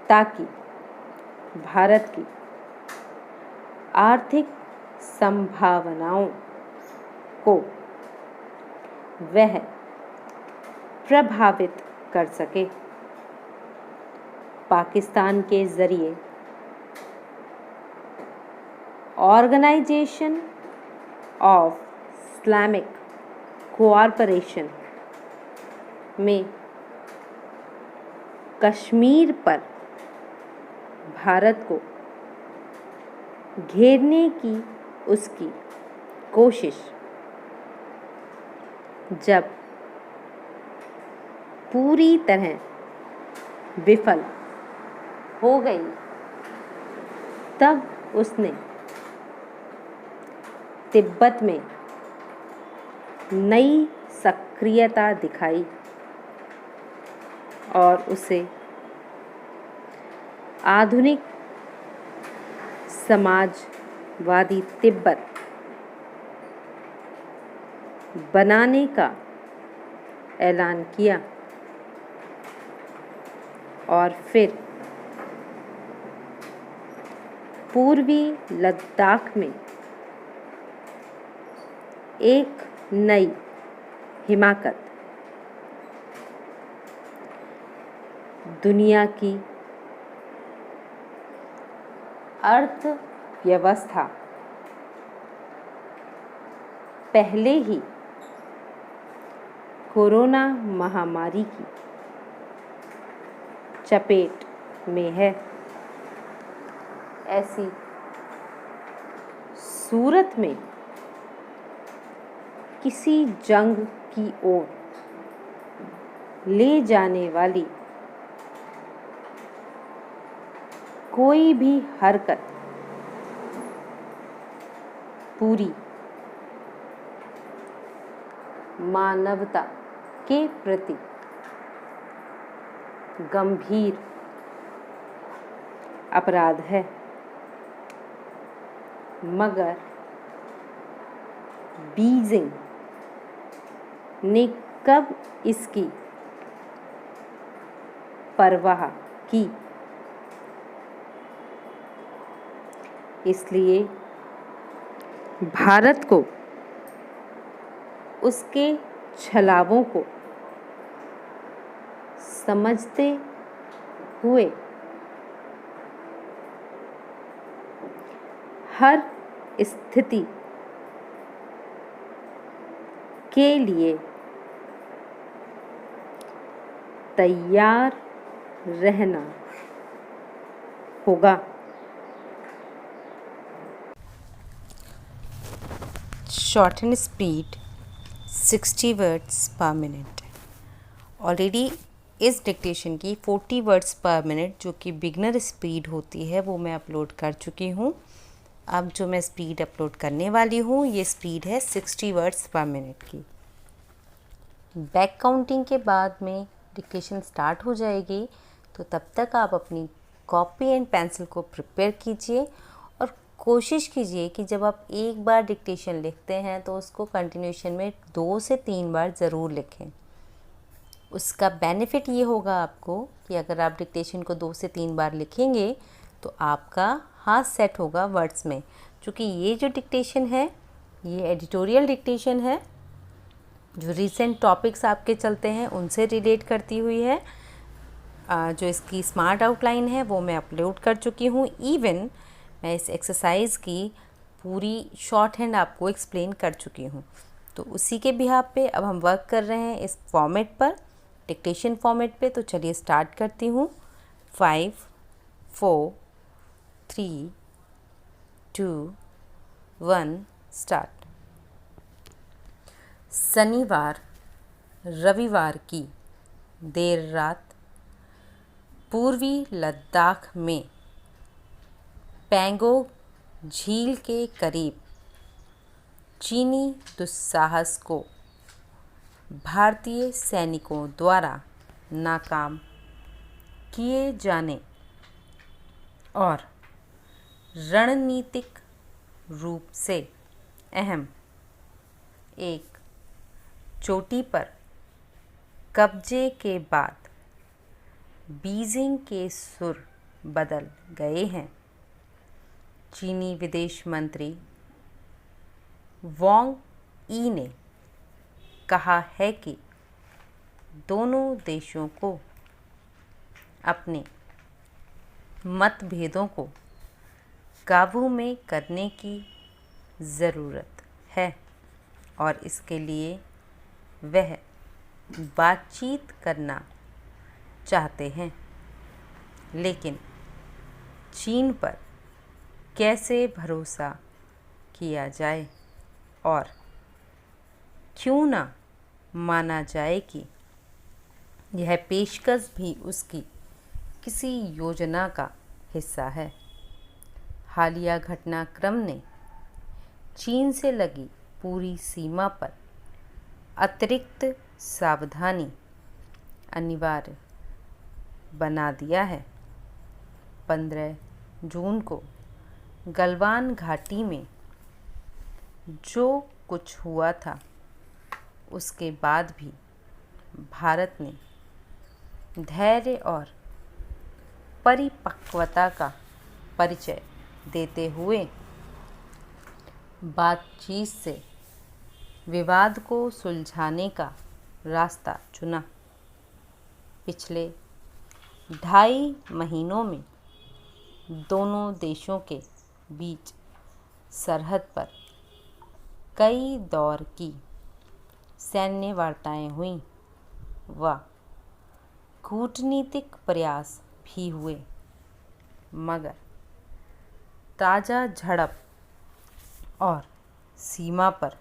ताकि भारत की आर्थिक संभावनाओं को वह प्रभावित कर सके। पाकिस्तान के जरिए ऑर्गेनाइजेशन ऑफ इस्लामिक कोऑपरेशन में कश्मीर पर भारत को घेरने की उसकी कोशिश जब पूरी तरह विफल हो गई, तब उसने तिब्बत में नई सक्रियता दिखाई और उसे आधुनिक समाजवादी तिब्बत बनाने का ऐलान किया और फिर पूर्वी लद्दाख में एक नई हिमाकत दुनिया की अर्थव्यवस्था पहले ही कोरोना महामारी की चपेट में है। ऐसी सूरत में किसी जंग की ओर ले जाने वाली कोई भी हरकत पूरी मानवता के प्रति गंभीर अपराध है। मगर बीजिंग ने कब इसकी परवाह की? इसलिए भारत को उसके छलावों को समझते हुए हर स्थिति के लिए तैयार रहना होगा। शॉर्टन स्पीड 60 वर्ड्स पर मिनट। ऑलरेडी इस डिक्टेशन की 40 वर्ड्स पर मिनट जो कि बिगनर स्पीड होती है वो मैं अपलोड कर चुकी हूँ। अब जो मैं स्पीड अपलोड करने वाली हूँ ये स्पीड है 60 वर्ड्स पर मिनट की। बैक काउंटिंग के बाद में डिक्टेशन स्टार्ट हो जाएगी, तो तब तक आप अपनी कॉपी एंड पेंसिल को प्रिपेयर कीजिए और कोशिश कीजिए कि जब आप एक बार डिक्टेशन लिखते हैं तो उसको कंटिन्यूशन में 2 से 3 बार ज़रूर लिखें। उसका बेनिफिट ये होगा आपको कि अगर आप डिक्टेशन को 2 से 3 बार लिखेंगे तो आपका हाथ सेट होगा वर्ड्स में। क्योंकि ये जो डिक्टेशन है ये एडिटोरियल डिक्टेशन है, जो रिसेंट टॉपिक्स आपके चलते हैं उनसे रिलेट करती हुई है। जो इसकी स्मार्ट आउटलाइन है वो मैं अपलोड कर चुकी हूँ। इवन मैं इस एक्सरसाइज की पूरी शॉर्ट हैंड आपको एक्सप्लेन कर चुकी हूँ। तो उसी के बिहाफ पे अब हम वर्क कर रहे हैं इस फॉर्मेट पर, डिक्टेशन फॉर्मेट पे। तो चलिए स्टार्ट करती हूँ। 5 4 3 2 1 स्टार्ट। शनिवार रविवार की देर रात पूर्वी लद्दाख में पैंगोंग झील के करीब चीनी दुस्साहस को भारतीय सैनिकों द्वारा नाकाम किए जाने और रणनीतिक रूप से अहम एक चोटी पर कब्जे के बाद बीजिंग के सुर बदल गए हैं। चीनी विदेश मंत्री वांग यी ने कहा है कि दोनों देशों को अपने मतभेदों को काबू में करने की ज़रूरत है और इसके लिए वह बातचीत करना चाहते हैं। लेकिन चीन पर कैसे भरोसा किया जाए और क्यों ना माना जाए कि यह पेशकश भी उसकी किसी योजना का हिस्सा है। हालिया घटनाक्रम ने चीन से लगी पूरी सीमा पर अतिरिक्त सावधानी अनिवार्य बना दिया है। 15 जून को गलवान घाटी में जो कुछ हुआ था उसके बाद भी भारत ने धैर्य और परिपक्वता का परिचय देते हुए बातचीत से विवाद को सुलझाने का रास्ता चुना। पिछले 2.5 महीनों में दोनों देशों के बीच सरहद पर कई दौर की सैन्य वार्ताएं हुईं व कूटनीतिक प्रयास भी हुए, मगर ताज़ा झड़प और सीमा पर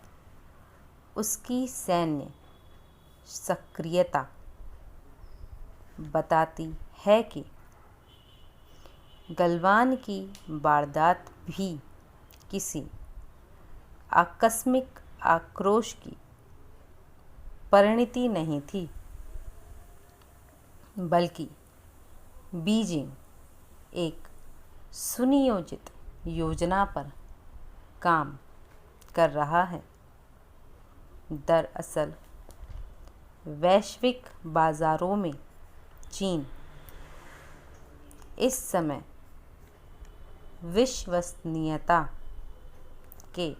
उसकी सैन्य सक्रियता बताती है कि गलवान की वारदात भी किसी आकस्मिक आक्रोश की परिणति नहीं थी, बल्कि बीजिंग एक सुनियोजित योजना पर काम कर रहा है। दरअसल वैश्विक बाज़ारों में चीन इस समय विश्वसनीयता के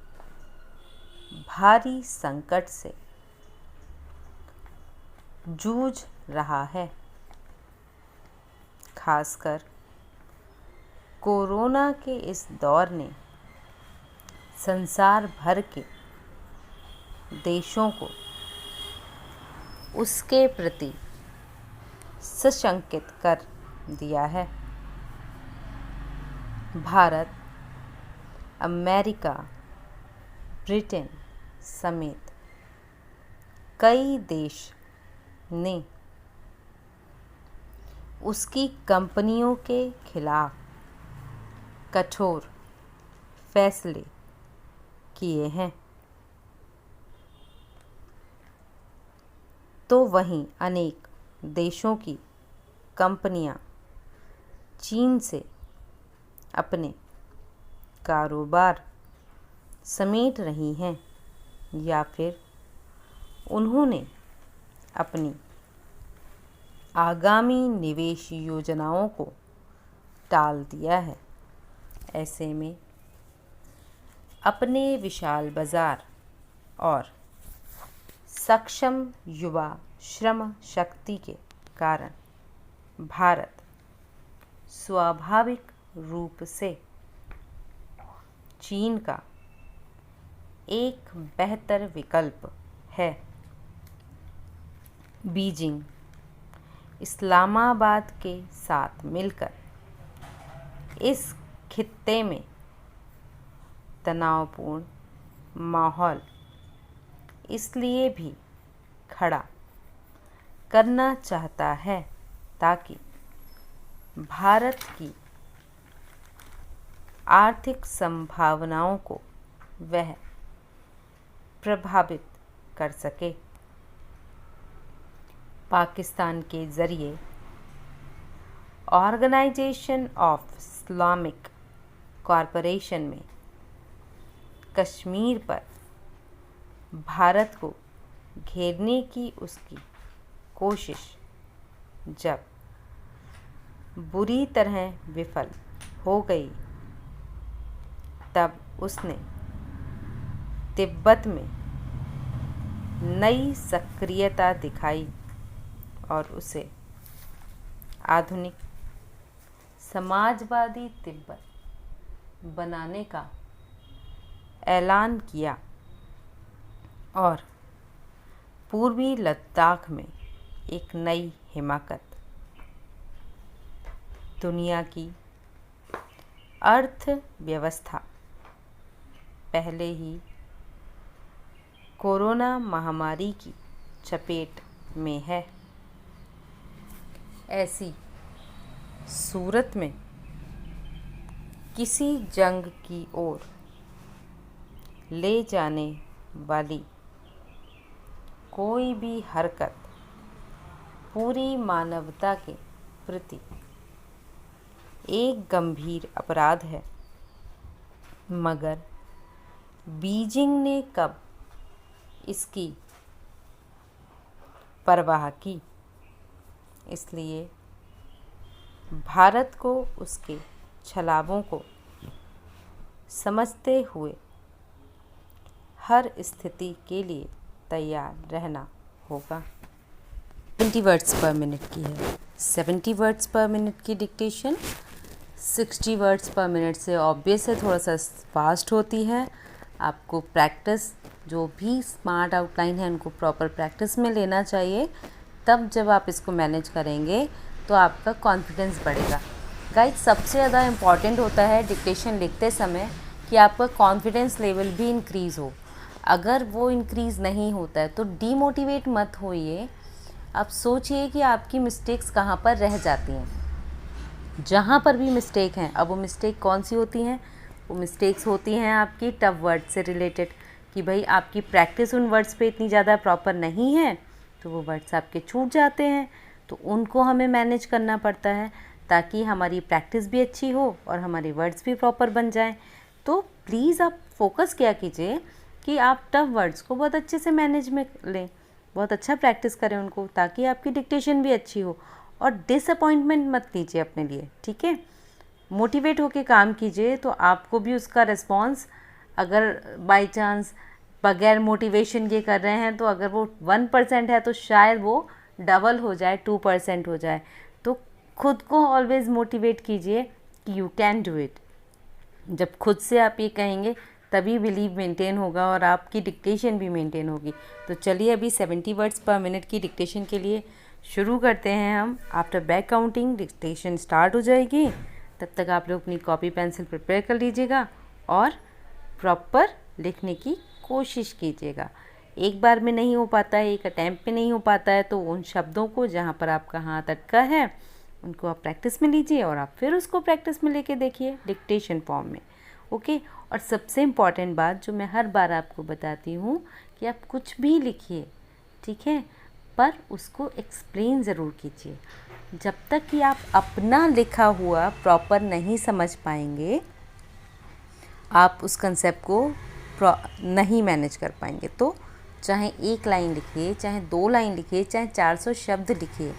भारी संकट से जूझ रहा है। खासकर कोरोना के इस दौर ने संसार भर के देशों को उसके प्रति सशंकित कर दिया है। भारत, अमेरिका, ब्रिटेन समेत कई देश ने उसकी कंपनियों के खिलाफ कठोर फैसले किए हैं, तो वहीं अनेक देशों की कंपनियां चीन से अपने कारोबार समेट रही हैं या फिर उन्होंने अपनी आगामी निवेश योजनाओं को टाल दिया है। ऐसे में अपने विशाल बाजार और सक्षम युवा श्रम शक्ति के कारण भारत स्वाभाविक रूप से चीन का एक बेहतर विकल्प है। बीजिंग इस्लामाबाद के साथ मिलकर इस खित्ते में तनावपूर्ण माहौल इसलिए भी खड़ा करना चाहता है ताकि भारत की आर्थिक संभावनाओं को वह प्रभावित कर सके। पाकिस्तान के ज़रिए ऑर्गेनाइजेशन ऑफ इस्लामिक कॉरपोरेशन में कश्मीर पर भारत को घेरने की उसकी कोशिश जब बुरी तरह विफल हो गई, तब उसने तिब्बत में नई सक्रियता दिखाई और उसे आधुनिक समाजवादी तिब्बत बनाने का ऐलान किया और पूर्वी लद्दाख में एक नई हिमाकत दुनिया की अर्थव्यवस्था पहले ही कोरोना महामारी की चपेट में है। ऐसी सूरत में किसी जंग की ओर ले जाने वाली कोई भी हरकत पूरी मानवता के प्रति एक गंभीर अपराध है। मगर बीजिंग ने कब इसकी परवाह की? इसलिए भारत को उसके छलावों को समझते हुए हर स्थिति के लिए तैयार रहना होगा। 70 वर्ड्स पर मिनट की है। 70 वर्ड्स पर मिनट की डिक्टेशन 60 वर्ड्स पर मिनट से ऑब्वियस है थोड़ा सा फास्ट होती है। आपको प्रैक्टिस, जो भी स्मार्ट आउटलाइन है उनको प्रॉपर प्रैक्टिस में लेना चाहिए। तब जब आप इसको मैनेज करेंगे तो आपका कॉन्फिडेंस बढ़ेगा। गाइस, सबसे ज़्यादा इम्पॉर्टेंट होता है डिक्टेशन लिखते समय कि आपका कॉन्फिडेंस लेवल भी इंक्रीज़ हो। अगर वो इंक्रीज़ नहीं होता है तो डीमोटिवेट मत होइए। आप सोचिए कि आपकी मिस्टेक्स कहाँ पर रह जाती हैं। जहाँ पर भी मिस्टेक हैं, अब वो मिस्टेक कौन सी होती हैं? वो मिस्टेक्स होती हैं आपकी टफ वर्ड से रिलेटेड, कि भाई आपकी प्रैक्टिस उन वर्ड्स पे इतनी ज़्यादा प्रॉपर नहीं है तो वो वर्ड्स आपके छूट जाते हैं। तो उनको हमें मैनेज करना पड़ता है ताकि हमारी प्रैक्टिस भी अच्छी हो और हमारे वर्ड्स भी प्रॉपर बन जाएं। तो प्लीज़ आप फोकस किया कीजिए कि आप टफ वर्ड्स को बहुत अच्छे से मैनेज में लें, बहुत अच्छा प्रैक्टिस करें उनको, ताकि आपकी डिक्टेशन भी अच्छी हो। और डिसअपॉइंटमेंट मत लीजिए अपने लिए, ठीक है? मोटिवेट होके काम कीजिए तो आपको भी उसका रिस्पॉन्स, अगर बाय चांस बगैर मोटिवेशन के कर रहे हैं तो अगर वो 1% है तो शायद वो डबल हो जाए, 2% हो जाए। तो खुद को ऑलवेज़ मोटिवेट कीजिए कि यू कैन डू इट। जब खुद से आप ये कहेंगे तभी बिलीव मेंटेन होगा और आपकी डिक्टेशन भी मेंटेन होगी। तो चलिए अभी 70 वर्ड्स पर मिनट की डिक्टेशन के लिए शुरू करते हैं हम। After back counting dictation start हो जाएगी। तब तक आप लोग अपनी कॉपी पेंसिल प्रिपेयर कर लीजिएगा और प्रॉपर लिखने की कोशिश कीजिएगा। एक बार में नहीं हो पाता है, एक अटैम्प्ट में नहीं हो पाता है, तो उन शब्दों को जहाँ पर आपका हाथ अटका है उनको आप प्रैक्टिस में लीजिए और आप फिर उसको प्रैक्टिस में लेके देखिए डिक्टेशन फॉर्म में। ओके। और सबसे इम्पॉर्टेंट बात जो मैं हर बार आपको बताती हूँ कि आप कुछ भी लिखिए, ठीक है, पर उसको एक्सप्लेन ज़रूर कीजिए। जब तक कि आप अपना लिखा हुआ प्रॉपर नहीं समझ पाएंगे, आप उस कंसेप्ट को नहीं मैनेज कर पाएंगे। तो चाहे 1 लाइन लिखिए, चाहे 2 लाइन लिखिए, चाहे 400 शब्द लिखिए,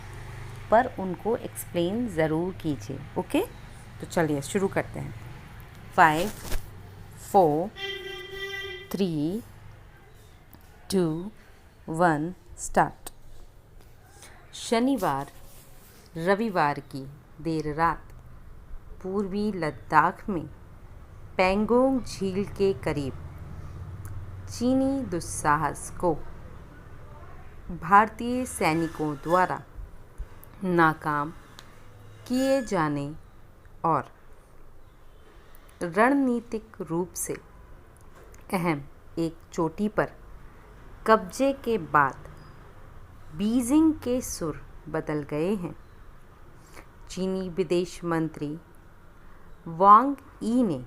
पर उनको एक्सप्लेन ज़रूर कीजिए। ओके, तो चलिए शुरू करते हैं। 5 4 3 2 1 स्टार्ट। शनिवार रविवार की देर रात पूर्वी लद्दाख में पेंगोंग झील के करीब चीनी दुस्साहस को भारतीय सैनिकों द्वारा नाकाम किए जाने और रणनीतिक रूप से अहम एक चोटी पर कब्जे के बाद बीजिंग के सुर बदल गए हैं। चीनी विदेश मंत्री वांग यी ने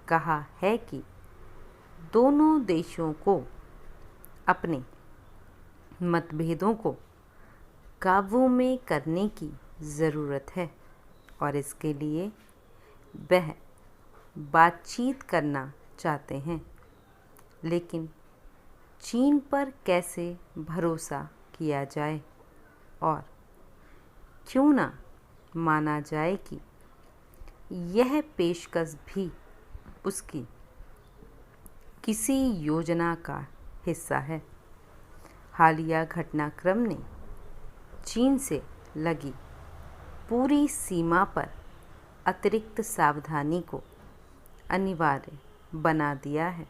कहा है कि दोनों देशों को अपने मतभेदों को काबू में करने की ज़रूरत है और इसके लिए वह बातचीत करना चाहते हैं, लेकिन चीन पर कैसे भरोसा किया जाए और क्यों ना माना जाए कि यह पेशकश भी उसकी किसी योजना का हिस्सा है। हालिया घटनाक्रम ने चीन से लगी पूरी सीमा पर अतिरिक्त सावधानी को अनिवार्य बना दिया है।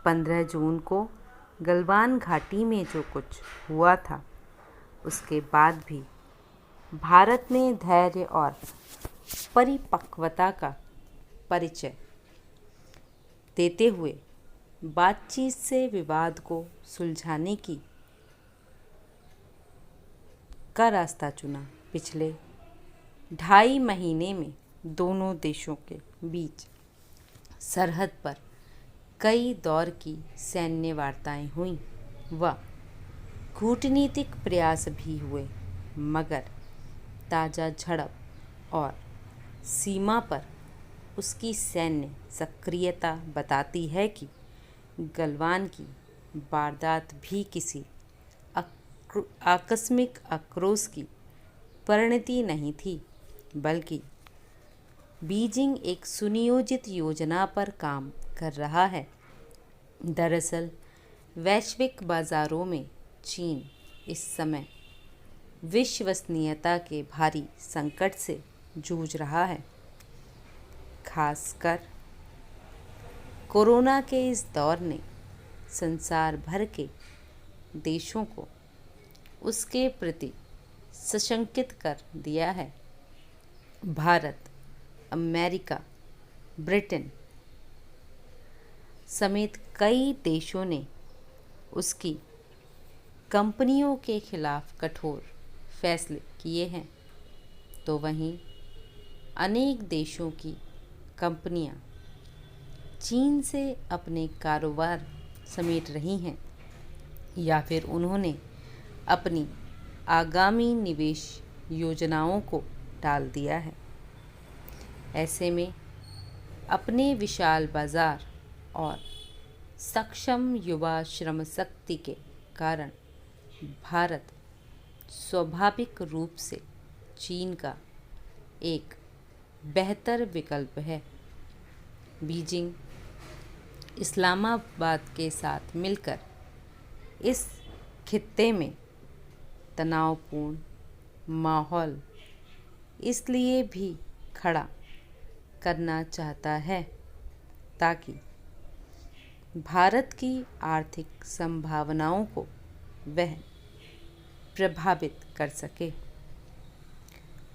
15 जून को गलवान घाटी में जो कुछ हुआ था, उसके बाद भी भारत ने धैर्य और परिपक्वता का परिचय देते हुए बातचीत से विवाद को सुलझाने का रास्ता चुना। पिछले 2.5 महीने में दोनों देशों के बीच सरहद पर कई दौर की सैन्य वार्ताएं हुईं व कूटनीतिक प्रयास भी हुए, मगर ताज़ा झड़प और सीमा पर उसकी सैन्य सक्रियता बताती है कि गलवान की वारदात भी किसी आकस्मिक आक्रोश की परिणति नहीं थी, बल्कि बीजिंग एक सुनियोजित योजना पर काम कर रहा है। दरअसल वैश्विक बाज़ारों में चीन इस समय विश्वसनीयता के भारी संकट से जूझ रहा है। खासकर कोरोना के इस दौर ने संसार भर के देशों को उसके प्रति सशंकित कर दिया है। भारत, अमेरिका, ब्रिटेन समेत कई देशों ने उसकी कंपनियों के खिलाफ कठोर फैसले किए हैं, तो वहीं अनेक देशों की कंपनियां चीन से अपने कारोबार समेट रही हैं या फिर उन्होंने अपनी आगामी निवेश योजनाओं को टाल दिया है। ऐसे में अपने विशाल बाजार और सक्षम युवा श्रम शक्ति के कारण भारत स्वाभाविक रूप से चीन का एक बेहतर विकल्प है। बीजिंग इस्लामाबाद के साथ मिलकर इस खित्ते में तनावपूर्ण माहौल इसलिए भी खड़ा करना चाहता है ताकि भारत की आर्थिक संभावनाओं को वह प्रभावित कर सके।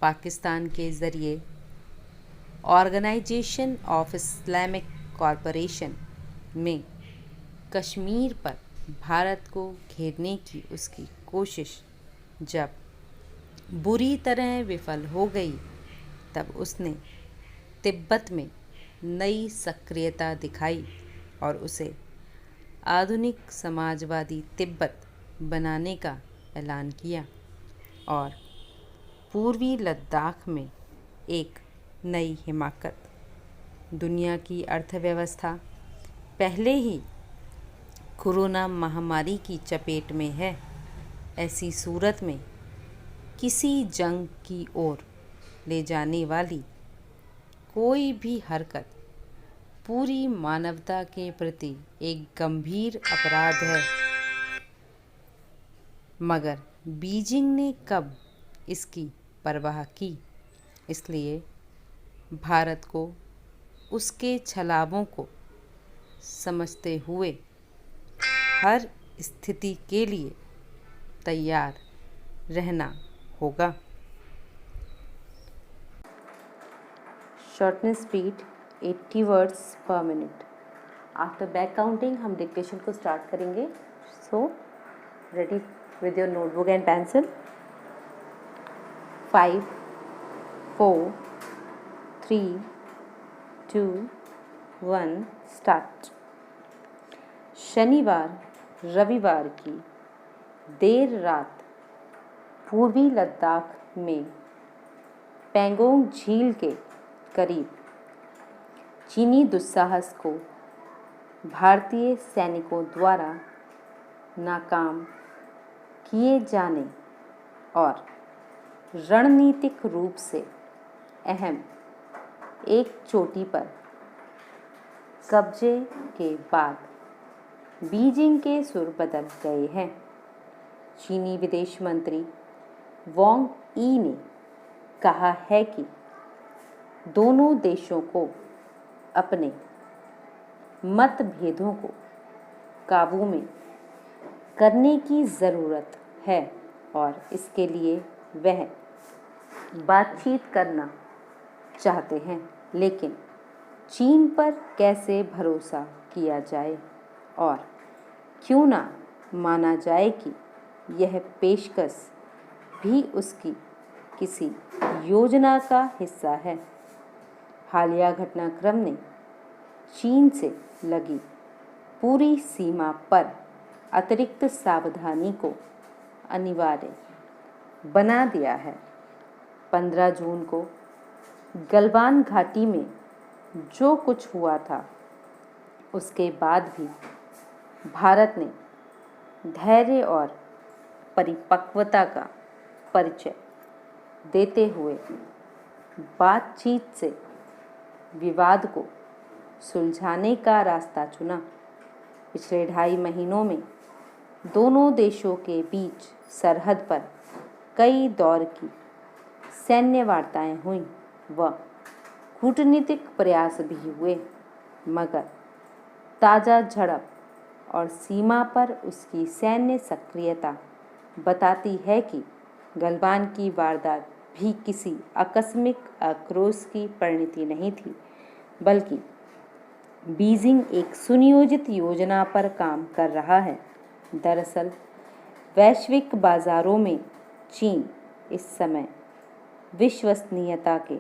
पाकिस्तान के ज़रिए ऑर्गेनाइजेशन ऑफ इस्लामिक कॉरपोरेशन में कश्मीर पर भारत को घेरने की उसकी कोशिश जब बुरी तरह विफल हो गई, तब उसने तिब्बत में नई सक्रियता दिखाई और उसे आधुनिक समाजवादी तिब्बत बनाने का ऐलान किया और पूर्वी लद्दाख में एक नई हिमाकत। दुनिया की अर्थव्यवस्था पहले ही कोरोना महामारी की चपेट में है। ऐसी सूरत में किसी जंग की ओर ले जाने वाली कोई भी हरकत पूरी मानवता के प्रति एक गंभीर अपराध है। मगर बीजिंग ने कब इसकी परवाह की? इसलिए भारत को उसके छलावों को समझते हुए हर स्थिति के लिए तैयार रहना होगा। शॉर्टनेस स्पीड 80 वर्ड्स पर मिनट। आफ्टर बैक काउंटिंग हम डिक्टेशन को स्टार्ट करेंगे। So ready with your notebook and pencil. 5 4 3 2 1 start. शनिवार रविवार की देर रात पूर्वी लद्दाख में पैंगोंग झील के करीब चीनी दुस्साहस को भारतीय सैनिकों द्वारा नाकाम किए जाने और रणनीतिक रूप से अहम एक चोटी पर कब्जे के बाद बीजिंग के सुर बदल गए हैं। चीनी विदेश मंत्री वांग यी ने कहा है कि दोनों देशों को अपने मतभेदों को काबू में करने की ज़रूरत है और इसके लिए वह बातचीत करना चाहते हैं, लेकिन चीन पर कैसे भरोसा किया जाए और क्यों ना माना जाए कि यह पेशकश भी उसकी किसी योजना का हिस्सा है। हालिया घटनाक्रम ने चीन से लगी पूरी सीमा पर अतिरिक्त सावधानी को अनिवार्य बना दिया है। 15 जून को गलवान घाटी में जो कुछ हुआ था, उसके बाद भी भारत ने धैर्य और परिपक्वता का परिचय देते हुए बातचीत से विवाद को सुलझाने का रास्ता चुना। पिछले 2.5 महीनों में दोनों देशों के बीच सरहद पर कई दौर की सैन्य वार्ताएं हुईं व कूटनीतिक प्रयास भी हुए, मगर ताज़ा झड़प और सीमा पर उसकी सैन्य सक्रियता बताती है कि गलवान की वारदात भी किसी आकस्मिक आक्रोश की परिणति नहीं थी, बल्कि बीजिंग एक सुनियोजित योजना पर काम कर रहा है। दरअसल वैश्विक बाजारों में चीन इस समय विश्वसनीयता के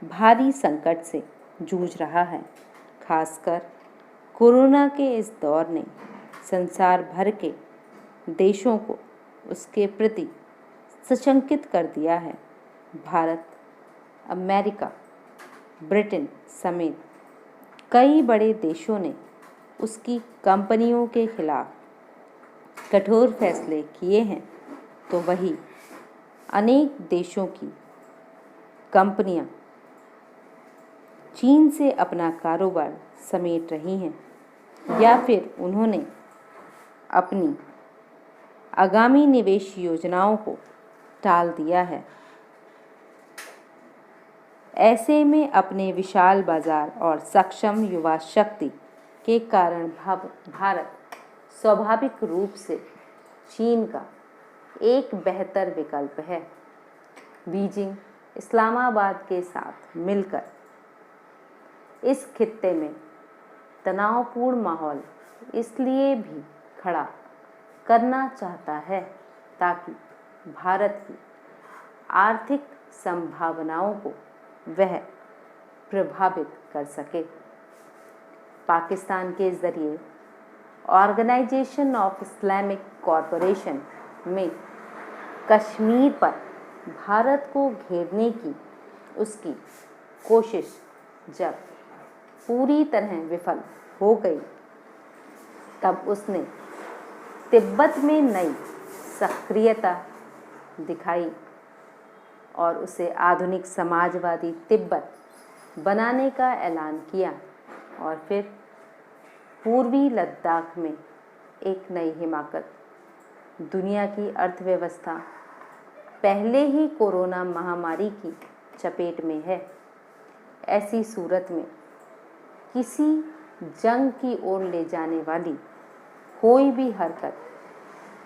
भारी संकट से जूझ रहा है। खासकर कोरोना के इस दौर ने संसार भर के देशों को उसके प्रति सशंकित कर दिया है। भारत, अमेरिका, ब्रिटेन समेत कई बड़े देशों ने उसकी कंपनियों के खिलाफ कठोर फैसले किए हैं, तो वही अनेक देशों की कंपनियां चीन से अपना कारोबार समेट रही हैं या फिर उन्होंने अपनी आगामी निवेश योजनाओं को टाल दिया है। ऐसे में अपने विशाल बाजार और सक्षम युवा शक्ति के कारण भारत स्वाभाविक रूप से चीन का एक बेहतर विकल्प है। बीजिंग इस्लामाबाद के साथ मिलकर इस खित्ते में तनावपूर्ण माहौल इसलिए भी खड़ा करना चाहता है ताकि भारत की आर्थिक संभावनाओं को वह प्रभावित कर सके। पाकिस्तान के जरिए ऑर्गेनाइजेशन ऑफ इस्लामिक कॉरपोरेशन में कश्मीर पर भारत को घेरने की उसकी कोशिश जब पूरी तरह विफल हो गई, तब उसने तिब्बत में नई सक्रियता दिखाई और उसे आधुनिक समाजवादी तिब्बत बनाने का ऐलान किया और फिर पूर्वी लद्दाख में एक नई हिमाकत। दुनिया की अर्थव्यवस्था पहले ही कोरोना महामारी की चपेट में है। ऐसी सूरत में किसी जंग की ओर ले जाने वाली कोई भी हरकत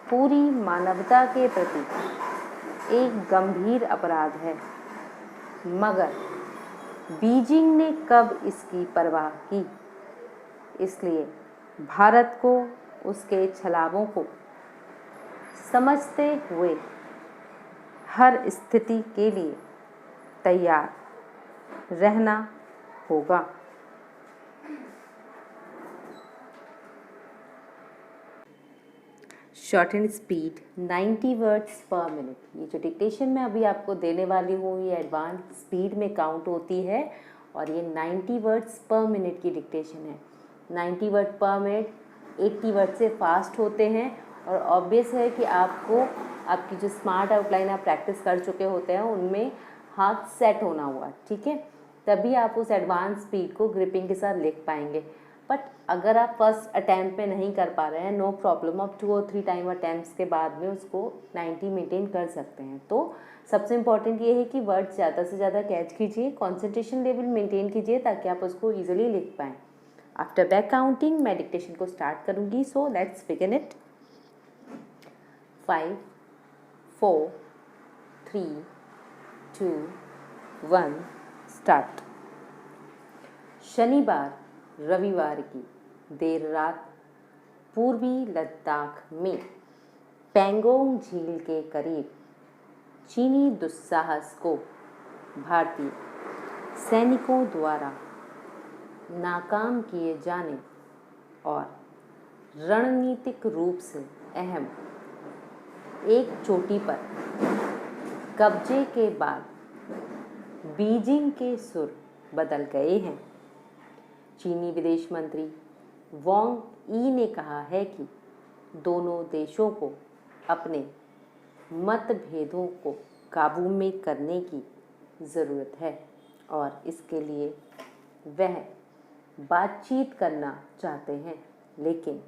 पूरी मानवता के प्रति एक गंभीर अपराध है, मगर बीजिंग ने कब इसकी परवाह की। इसलिए भारत को उसके छलावों को समझते हुए हर स्थिति के लिए तैयार रहना होगा। शॉर्ट एंड स्पीड 90 वर्ड्स पर मिनट। ये जो डिक्टेशन मैं अभी आपको देने वाली हूँ, ये एडवांस स्पीड में काउंट होती है और ये 90 वर्ड्स पर मिनट की डिक्टेशन है। 90 वर्ड पर मिनट 80 वर्ड से फास्ट होते हैं और ऑब्वियस है कि आपको आपकी जो स्मार्ट आउटलाइन आप प्रैक्टिस कर चुके होते हैं उनमें हाथ सेट होना हुआ, ठीक है, तभी आप उस एडवांस स्पीड को ग्रिपिंग के साथ लिख पाएंगे। बट अगर आप फर्स्ट अटैम्प्ट में नहीं कर पा रहे हैं, नो प्रॉब्लम, आप 2 और 3 टाइम अटैम्प्ट्स के बाद में उसको 90 मेंटेन कर सकते हैं। तो सबसे इम्पॉर्टेंट ये है कि वर्ड्स ज़्यादा से ज़्यादा कैच कीजिए, कॉन्सेंट्रेशन लेवल मेंटेन कीजिए ताकि आप उसको ईजिली लिख पाएँ। आफ्टर बैक काउंटिंग मैं डिक्टेशन को स्टार्ट करूँगी, so let's begin it. 5 4 3 2 1 start. शनिवार रविवार की देर रात पूर्वी लद्दाख में पैंगोंग झील के करीब चीनी दुस्साहस को भारतीय सैनिकों द्वारा नाकाम किए जाने और रणनीतिक रूप से अहम एक चोटी पर कब्जे के बाद बीजिंग के सुर बदल गए हैं। चीनी विदेश मंत्री वांग यी ने कहा है कि दोनों देशों को अपने मतभेदों को काबू में करने की ज़रूरत है और इसके लिए वह बातचीत करना चाहते हैं, लेकिन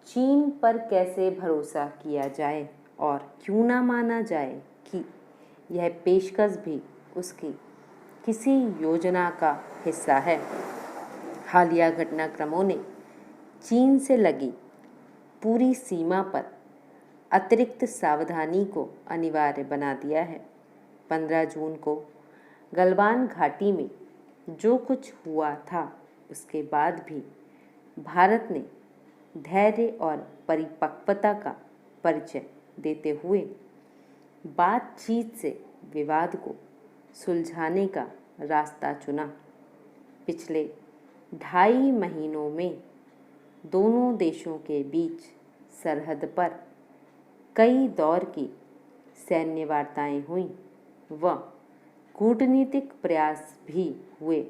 चीन पर कैसे भरोसा किया जाए और क्यों ना माना जाए कि यह पेशकश भी उसकी किसी योजना का हिस्सा है। हालिया घटनाक्रमों ने चीन से लगी पूरी सीमा पर अतिरिक्त सावधानी को अनिवार्य बना दिया है। 15 जून को गलवान घाटी में जो कुछ हुआ था उसके बाद भी भारत ने धैर्य और परिपक्वता का परिचय देते हुए बातचीत से विवाद को सुलझाने का रास्ता चुना। पिछले 2.5 महीनों में दोनों देशों के बीच सरहद पर कई दौर की सैन्य वार्ताएं हुईं व कूटनीतिक प्रयास भी हुए,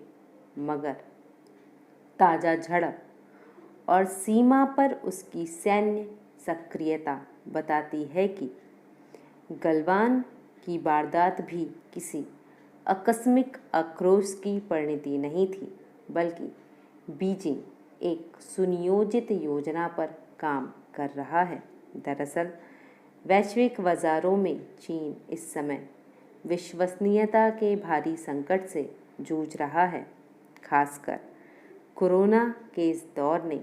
मगर ताज़ा झड़प और सीमा पर उसकी सैन्य सक्रियता बताती है कि गलवान की वारदात भी किसी आकस्मिक आक्रोश की परिणति नहीं थी, बल्कि बीजिंग एक सुनियोजित योजना पर काम कर रहा है। दरअसल वैश्विक बाजारों में चीन इस समय विश्वसनीयता के भारी संकट से जूझ रहा है। खासकर कोरोना के इस दौर ने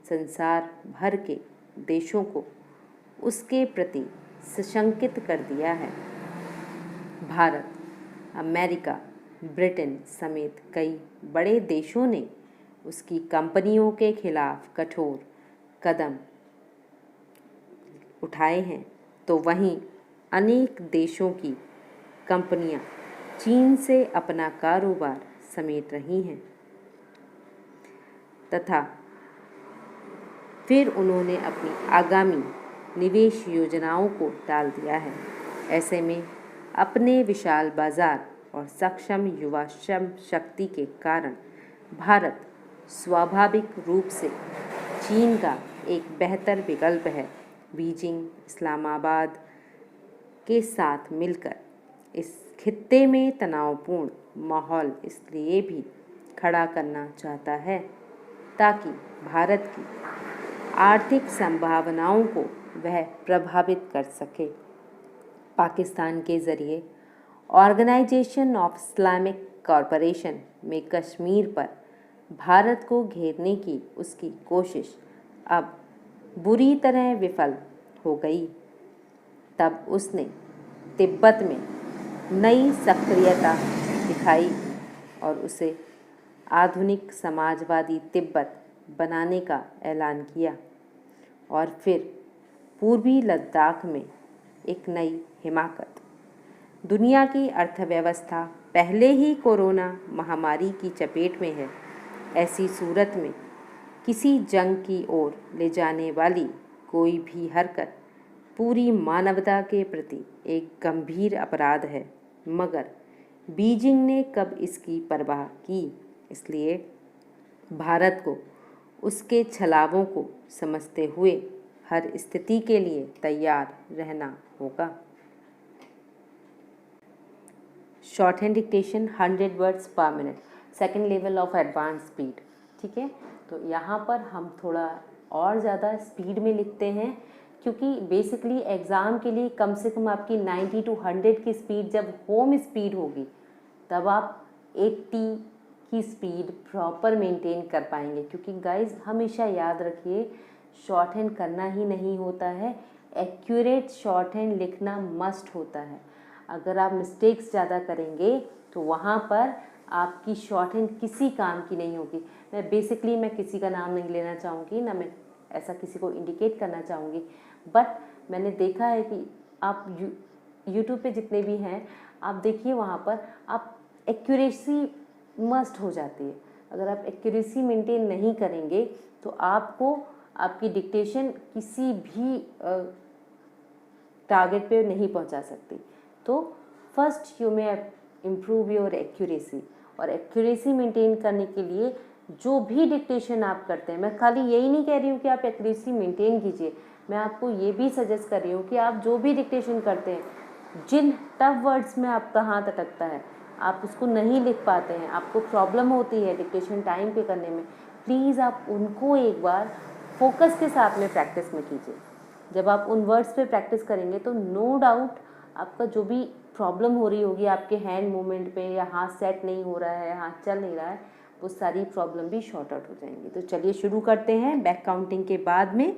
संसार भर के देशों को उसके प्रति सशंकित कर दिया है। भारत, अमेरिका, ब्रिटेन समेत कई बड़े देशों ने उसकी कंपनियों के खिलाफ कठोर कदम उठाए हैं, तो वहीं अनेक देशों की कंपनियां चीन से अपना कारोबार समेट रही हैं तथा फिर उन्होंने अपनी आगामी निवेश योजनाओं को टाल दिया है। ऐसे में अपने विशाल बाजार और सक्षम युवा श्रम शक्ति के कारण भारत स्वाभाविक रूप से चीन का एक बेहतर विकल्प है। बीजिंग इस्लामाबाद के साथ मिलकर इस खित्ते में तनावपूर्ण माहौल इसलिए भी खड़ा करना चाहता है ताकि भारत की आर्थिक संभावनाओं को वह प्रभावित कर सके। पाकिस्तान के ज़रिए ऑर्गेनाइजेशन ऑफ इस्लामिक कॉरपोरेशन में कश्मीर पर भारत को घेरने की उसकी कोशिश अब बुरी तरह विफल हो गई। तब उसने तिब्बत में नई सक्रियता दिखाई और उसे आधुनिक समाजवादी तिब्बत बनाने का ऐलान किया और फिर पूर्वी लद्दाख में एक नई हिमाकत। दुनिया की अर्थव्यवस्था पहले ही कोरोना महामारी की चपेट में है। ऐसी सूरत में किसी जंग की ओर ले जाने वाली कोई भी हरकत पूरी मानवता के प्रति एक गंभीर अपराध है, मगर बीजिंग ने कब इसकी परवाह की। इसलिए भारत को उसके छलावों को समझते हुए हर स्थिति के लिए तैयार रहना होगा। शॉर्ट हैंड डिक्टेशन 100 वर्ड्स पर minute, second level of advance speed. ठीक है, तो यहाँ पर हम थोड़ा और ज़्यादा स्पीड में लिखते हैं क्योंकि बेसिकली एग्ज़ाम के लिए कम से कम आपकी 90 to 100 की स्पीड जब होम स्पीड होगी तब आप 80 की स्पीड प्रॉपर मेंटेन कर पाएंगे। क्योंकि गाइज हमेशा याद रखिए, शॉर्ट हैंड करना ही नहीं होता है, एक्यूरेट शॉर्ट हैंड लिखना मस्ट होता है। अगर आप मिस्टेक्स ज़्यादा करेंगे तो वहाँ पर आपकी शॉर्ट हैंड किसी काम की नहीं होगी। मैं किसी का नाम नहीं लेना चाहूँगी, ना मैं ऐसा किसी को इंडिकेट करना चाहूँगी, बट मैंने देखा है कि आप यूट्यूब पे जितने भी हैं आप देखिए, वहाँ पर आप एक्यूरेसी मस्ट हो जाती है। अगर आप एक्यूरेसी मेंटेन नहीं करेंगे तो आपको आपकी डिक्टेशन किसी भी टारगेट पे नहीं पहुंचा सकती। तो first you may improve your accuracy, और एक्यूरेसी मेंटेन करने के लिए जो भी डिक्टेशन आप करते हैं, मैं खाली यही नहीं कह रही हूँ कि आप एक्यूरेसी मेंटेन कीजिए, मैं आपको ये भी सजेस्ट कर रही हूँ कि आप जो भी डिक्टेशन करते हैं, जिन टफ वर्ड्स में आपका हाथ अटकता है, आप उसको नहीं लिख पाते हैं, आपको प्रॉब्लम होती है डिक्टेशन टाइम पे करने में, प्लीज़ आप उनको एक बार फोकस के साथ में प्रैक्टिस में कीजिए। जब आप उन वर्ड्स पे प्रैक्टिस करेंगे तो नो डाउट आपका जो भी प्रॉब्लम हो रही होगी आपके हैंड मूवमेंट पे, या हाथ सेट नहीं हो रहा है, हाथ चल नहीं रहा है, वो सारी प्रॉब्लम भी शॉर्ट आउट हो जाएंगी। तो चलिए शुरू करते हैं। बैक काउंटिंग के बाद में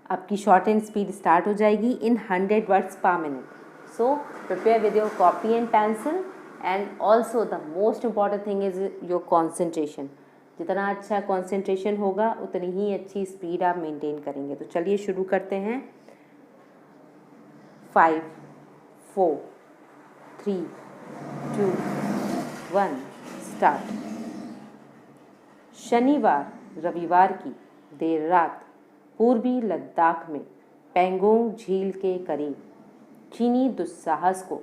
आपकी शॉर्ट एंड स्पीड स्टार्ट हो जाएगी इन 100 वर्ड्स पर minute. So prepare with your copy and pencil, and also the most important thing is your concentration. जितना अच्छा कंसंट्रेशन होगा उतनी ही अच्छी स्पीड आप मेंटेन करेंगे। तो चलिए शुरू करते हैं। 5 4 3 2 1 स्टार्ट। शनिवार रविवार की देर रात पूर्वी लद्दाख में पेंगोंग झील के करीब चीनी दुस्साहस को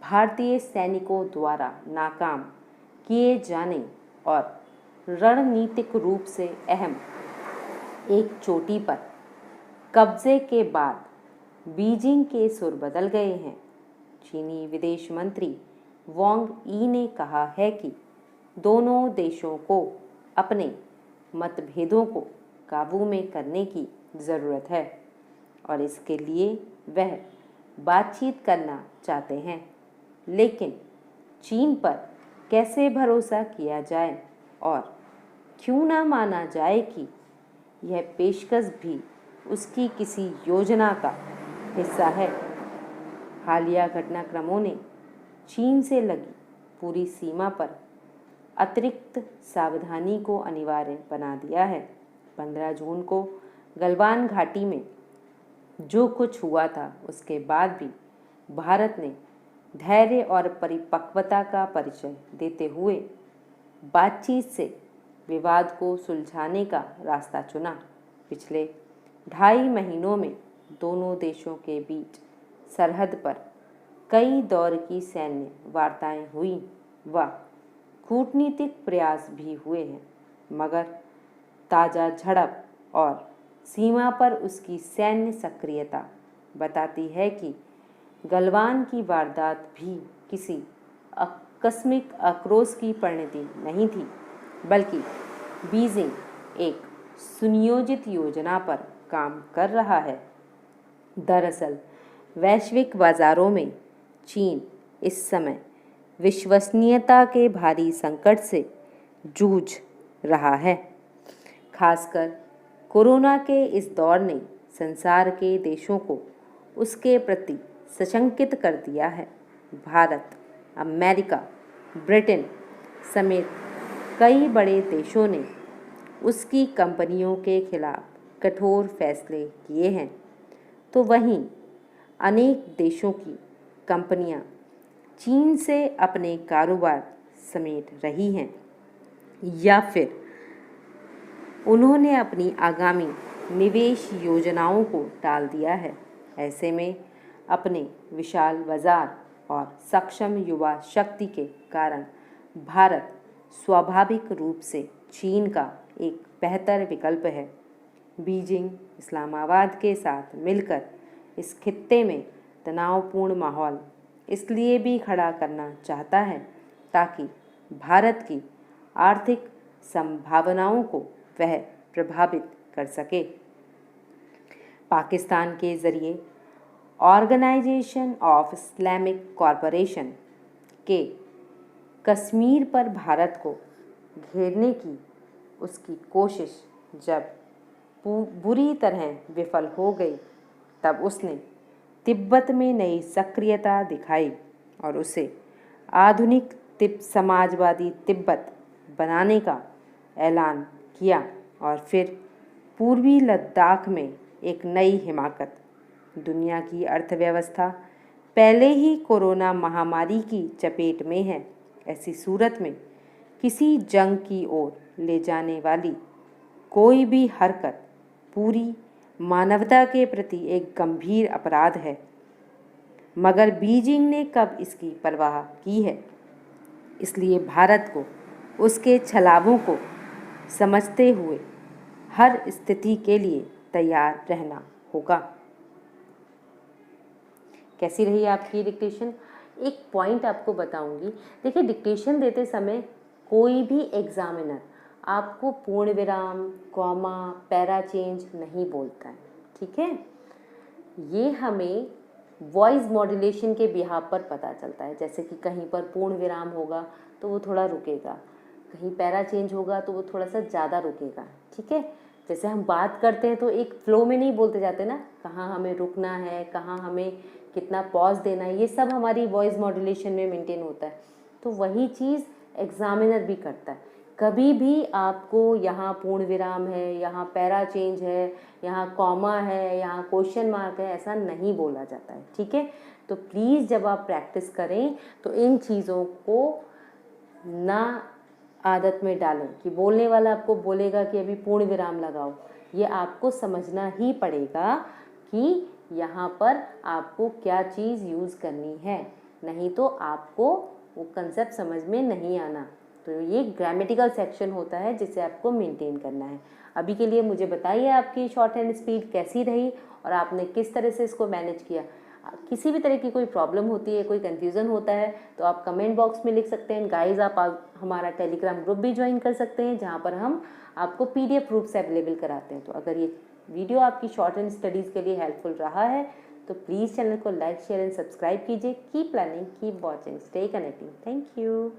भारतीय सैनिकों द्वारा नाकाम किए जाने और रणनीतिक रूप से अहम एक चोटी पर कब्जे के बाद बीजिंग के सुर बदल गए हैं। चीनी विदेश मंत्री वांग यी ने कहा है कि दोनों देशों को अपने मतभेदों को काबू में करने की ज़रूरत है और इसके लिए वह बातचीत करना चाहते हैं, लेकिन चीन पर कैसे भरोसा किया जाए और क्यों ना माना जाए कि यह पेशकश भी उसकी किसी योजना का हिस्सा है। हालिया घटनाक्रमों ने चीन से लगी पूरी सीमा पर अतिरिक्त सावधानी को अनिवार्य बना दिया है। 15 जून को गलवान घाटी में जो कुछ हुआ था उसके बाद भी भारत ने धैर्य और परिपक्वता का परिचय देते हुए बातचीत से विवाद को सुलझाने का रास्ता चुना। पिछले 2.5 महीनों में दोनों देशों के बीच सरहद पर कई दौर की सैन्य वार्ताएं हुई व कूटनीतिक प्रयास भी हुए हैं, मगर ताज़ा झड़प और सीमा पर उसकी सैन्य सक्रियता बताती है कि गलवान की वारदात भी किसी आकस्मिक आक्रोश की परिणति नहीं थी, बल्कि बीजिंग एक सुनियोजित योजना पर काम कर रहा है। दरअसल वैश्विक बाजारों में चीन इस समय विश्वसनीयता के भारी संकट से जूझ रहा है। खासकर कोरोना के इस दौर ने संसार के देशों को उसके प्रति सशंकित कर दिया है। भारत, अमेरिका, ब्रिटेन समेत कई बड़े देशों ने उसकी कंपनियों के खिलाफ कठोर फैसले किए हैं, तो वहीं अनेक देशों की कंपनियां चीन से अपने कारोबार समेट रही हैं या फिर उन्होंने अपनी आगामी निवेश योजनाओं को टाल दिया है। ऐसे में अपने विशाल बाजार और सक्षम युवा शक्ति के कारण भारत स्वाभाविक रूप से चीन का एक बेहतर विकल्प है। बीजिंग इस्लामाबाद के साथ मिलकर इस खित्ते में तनावपूर्ण माहौल इसलिए भी खड़ा करना चाहता है ताकि भारत की आर्थिक संभावनाओं को वह प्रभावित कर सके। पाकिस्तान के ज़रिए ऑर्गेनाइजेशन ऑफ इस्लामिक कॉरपोरेशन के कश्मीर पर भारत को घेरने की उसकी कोशिश जब बुरी तरह विफल हो गई, तब उसने तिब्बत में नई सक्रियता दिखाई और उसे आधुनिक समाजवादी तिब्बत बनाने का ऐलान किया और फिर पूर्वी लद्दाख में एक नई हिमाकत। दुनिया की अर्थव्यवस्था पहले ही कोरोना महामारी की चपेट में है। ऐसी सूरत में किसी जंग की ओर ले जाने वाली कोई भी हरकत पूरी मानवता के प्रति एक गंभीर अपराध है, मगर बीजिंग ने कब इसकी परवाह की है। इसलिए भारत को उसके छलावों को समझते हुए हर स्थिति के लिए तैयार रहना होगा। कैसी रही आपकी डिक्टेशन? एक पॉइंट आपको बताऊंगी। देखिए, डिक्टेशन देते समय कोई भी एग्जामिनर आपको पूर्ण विराम, कॉमा, पैरा चेंज नहीं बोलता है, ठीक है। ये हमें वॉइस मॉड्यूलेशन के बिहाफ पर पता चलता है। जैसे कि कहीं पर पूर्ण विराम होगा तो वो थोड़ा रुकेगा, कहीं पैरा चेंज होगा तो वो थोड़ा सा ज़्यादा रुकेगा, ठीक है। जैसे हम बात करते हैं तो एक फ्लो में नहीं बोलते जाते ना, कहाँ हमें रुकना है, कहाँ हमें कितना पॉज देना है, ये सब हमारी वॉइस मॉड्यूलेशन में मेंटेन होता है। तो वही चीज़ एग्जामिनर भी करता है। कभी भी आपको यहाँ पूर्ण विराम है, यहाँ पैरा चेंज है, यहाँ कॉमा है, यहाँ क्वेश्चन मार्क है, ऐसा नहीं बोला जाता है, ठीक है। तो प्लीज़ जब आप प्रैक्टिस करें तो इन चीज़ों को ना आदत में डालें कि बोलने वाला आपको बोलेगा कि अभी पूर्ण विराम लगाओ। ये आपको समझना ही पड़ेगा कि यहाँ पर आपको क्या चीज़ यूज़ करनी है, नहीं तो आपको वो कंसेप्ट समझ में नहीं आना। तो ये ग्रामेटिकल सेक्शन होता है जिसे आपको मेंटेन करना है। अभी के लिए मुझे बताइए आपकी शॉर्ट हैंड स्पीड कैसी रही और आपने किस तरह से इसको मैनेज किया। किसी भी तरह की कोई प्रॉब्लम होती है, कोई कंफ्यूजन होता है तो आप कमेंट बॉक्स में लिख सकते हैं। गाइस, आप हमारा टेलीग्राम ग्रुप भी ज्वाइन कर सकते हैं जहाँ पर हम आपको PDF प्रूफ से अवेलेबल कराते हैं। तो अगर ये वीडियो आपकी शॉर्ट हैंड स्टडीज़ के लिए हेल्पफुल रहा है तो प्लीज़ चैनल को लाइक, शेयर एंड सब्सक्राइब कीजिए। Keep learning, keep watching, stay connecting. Thank you.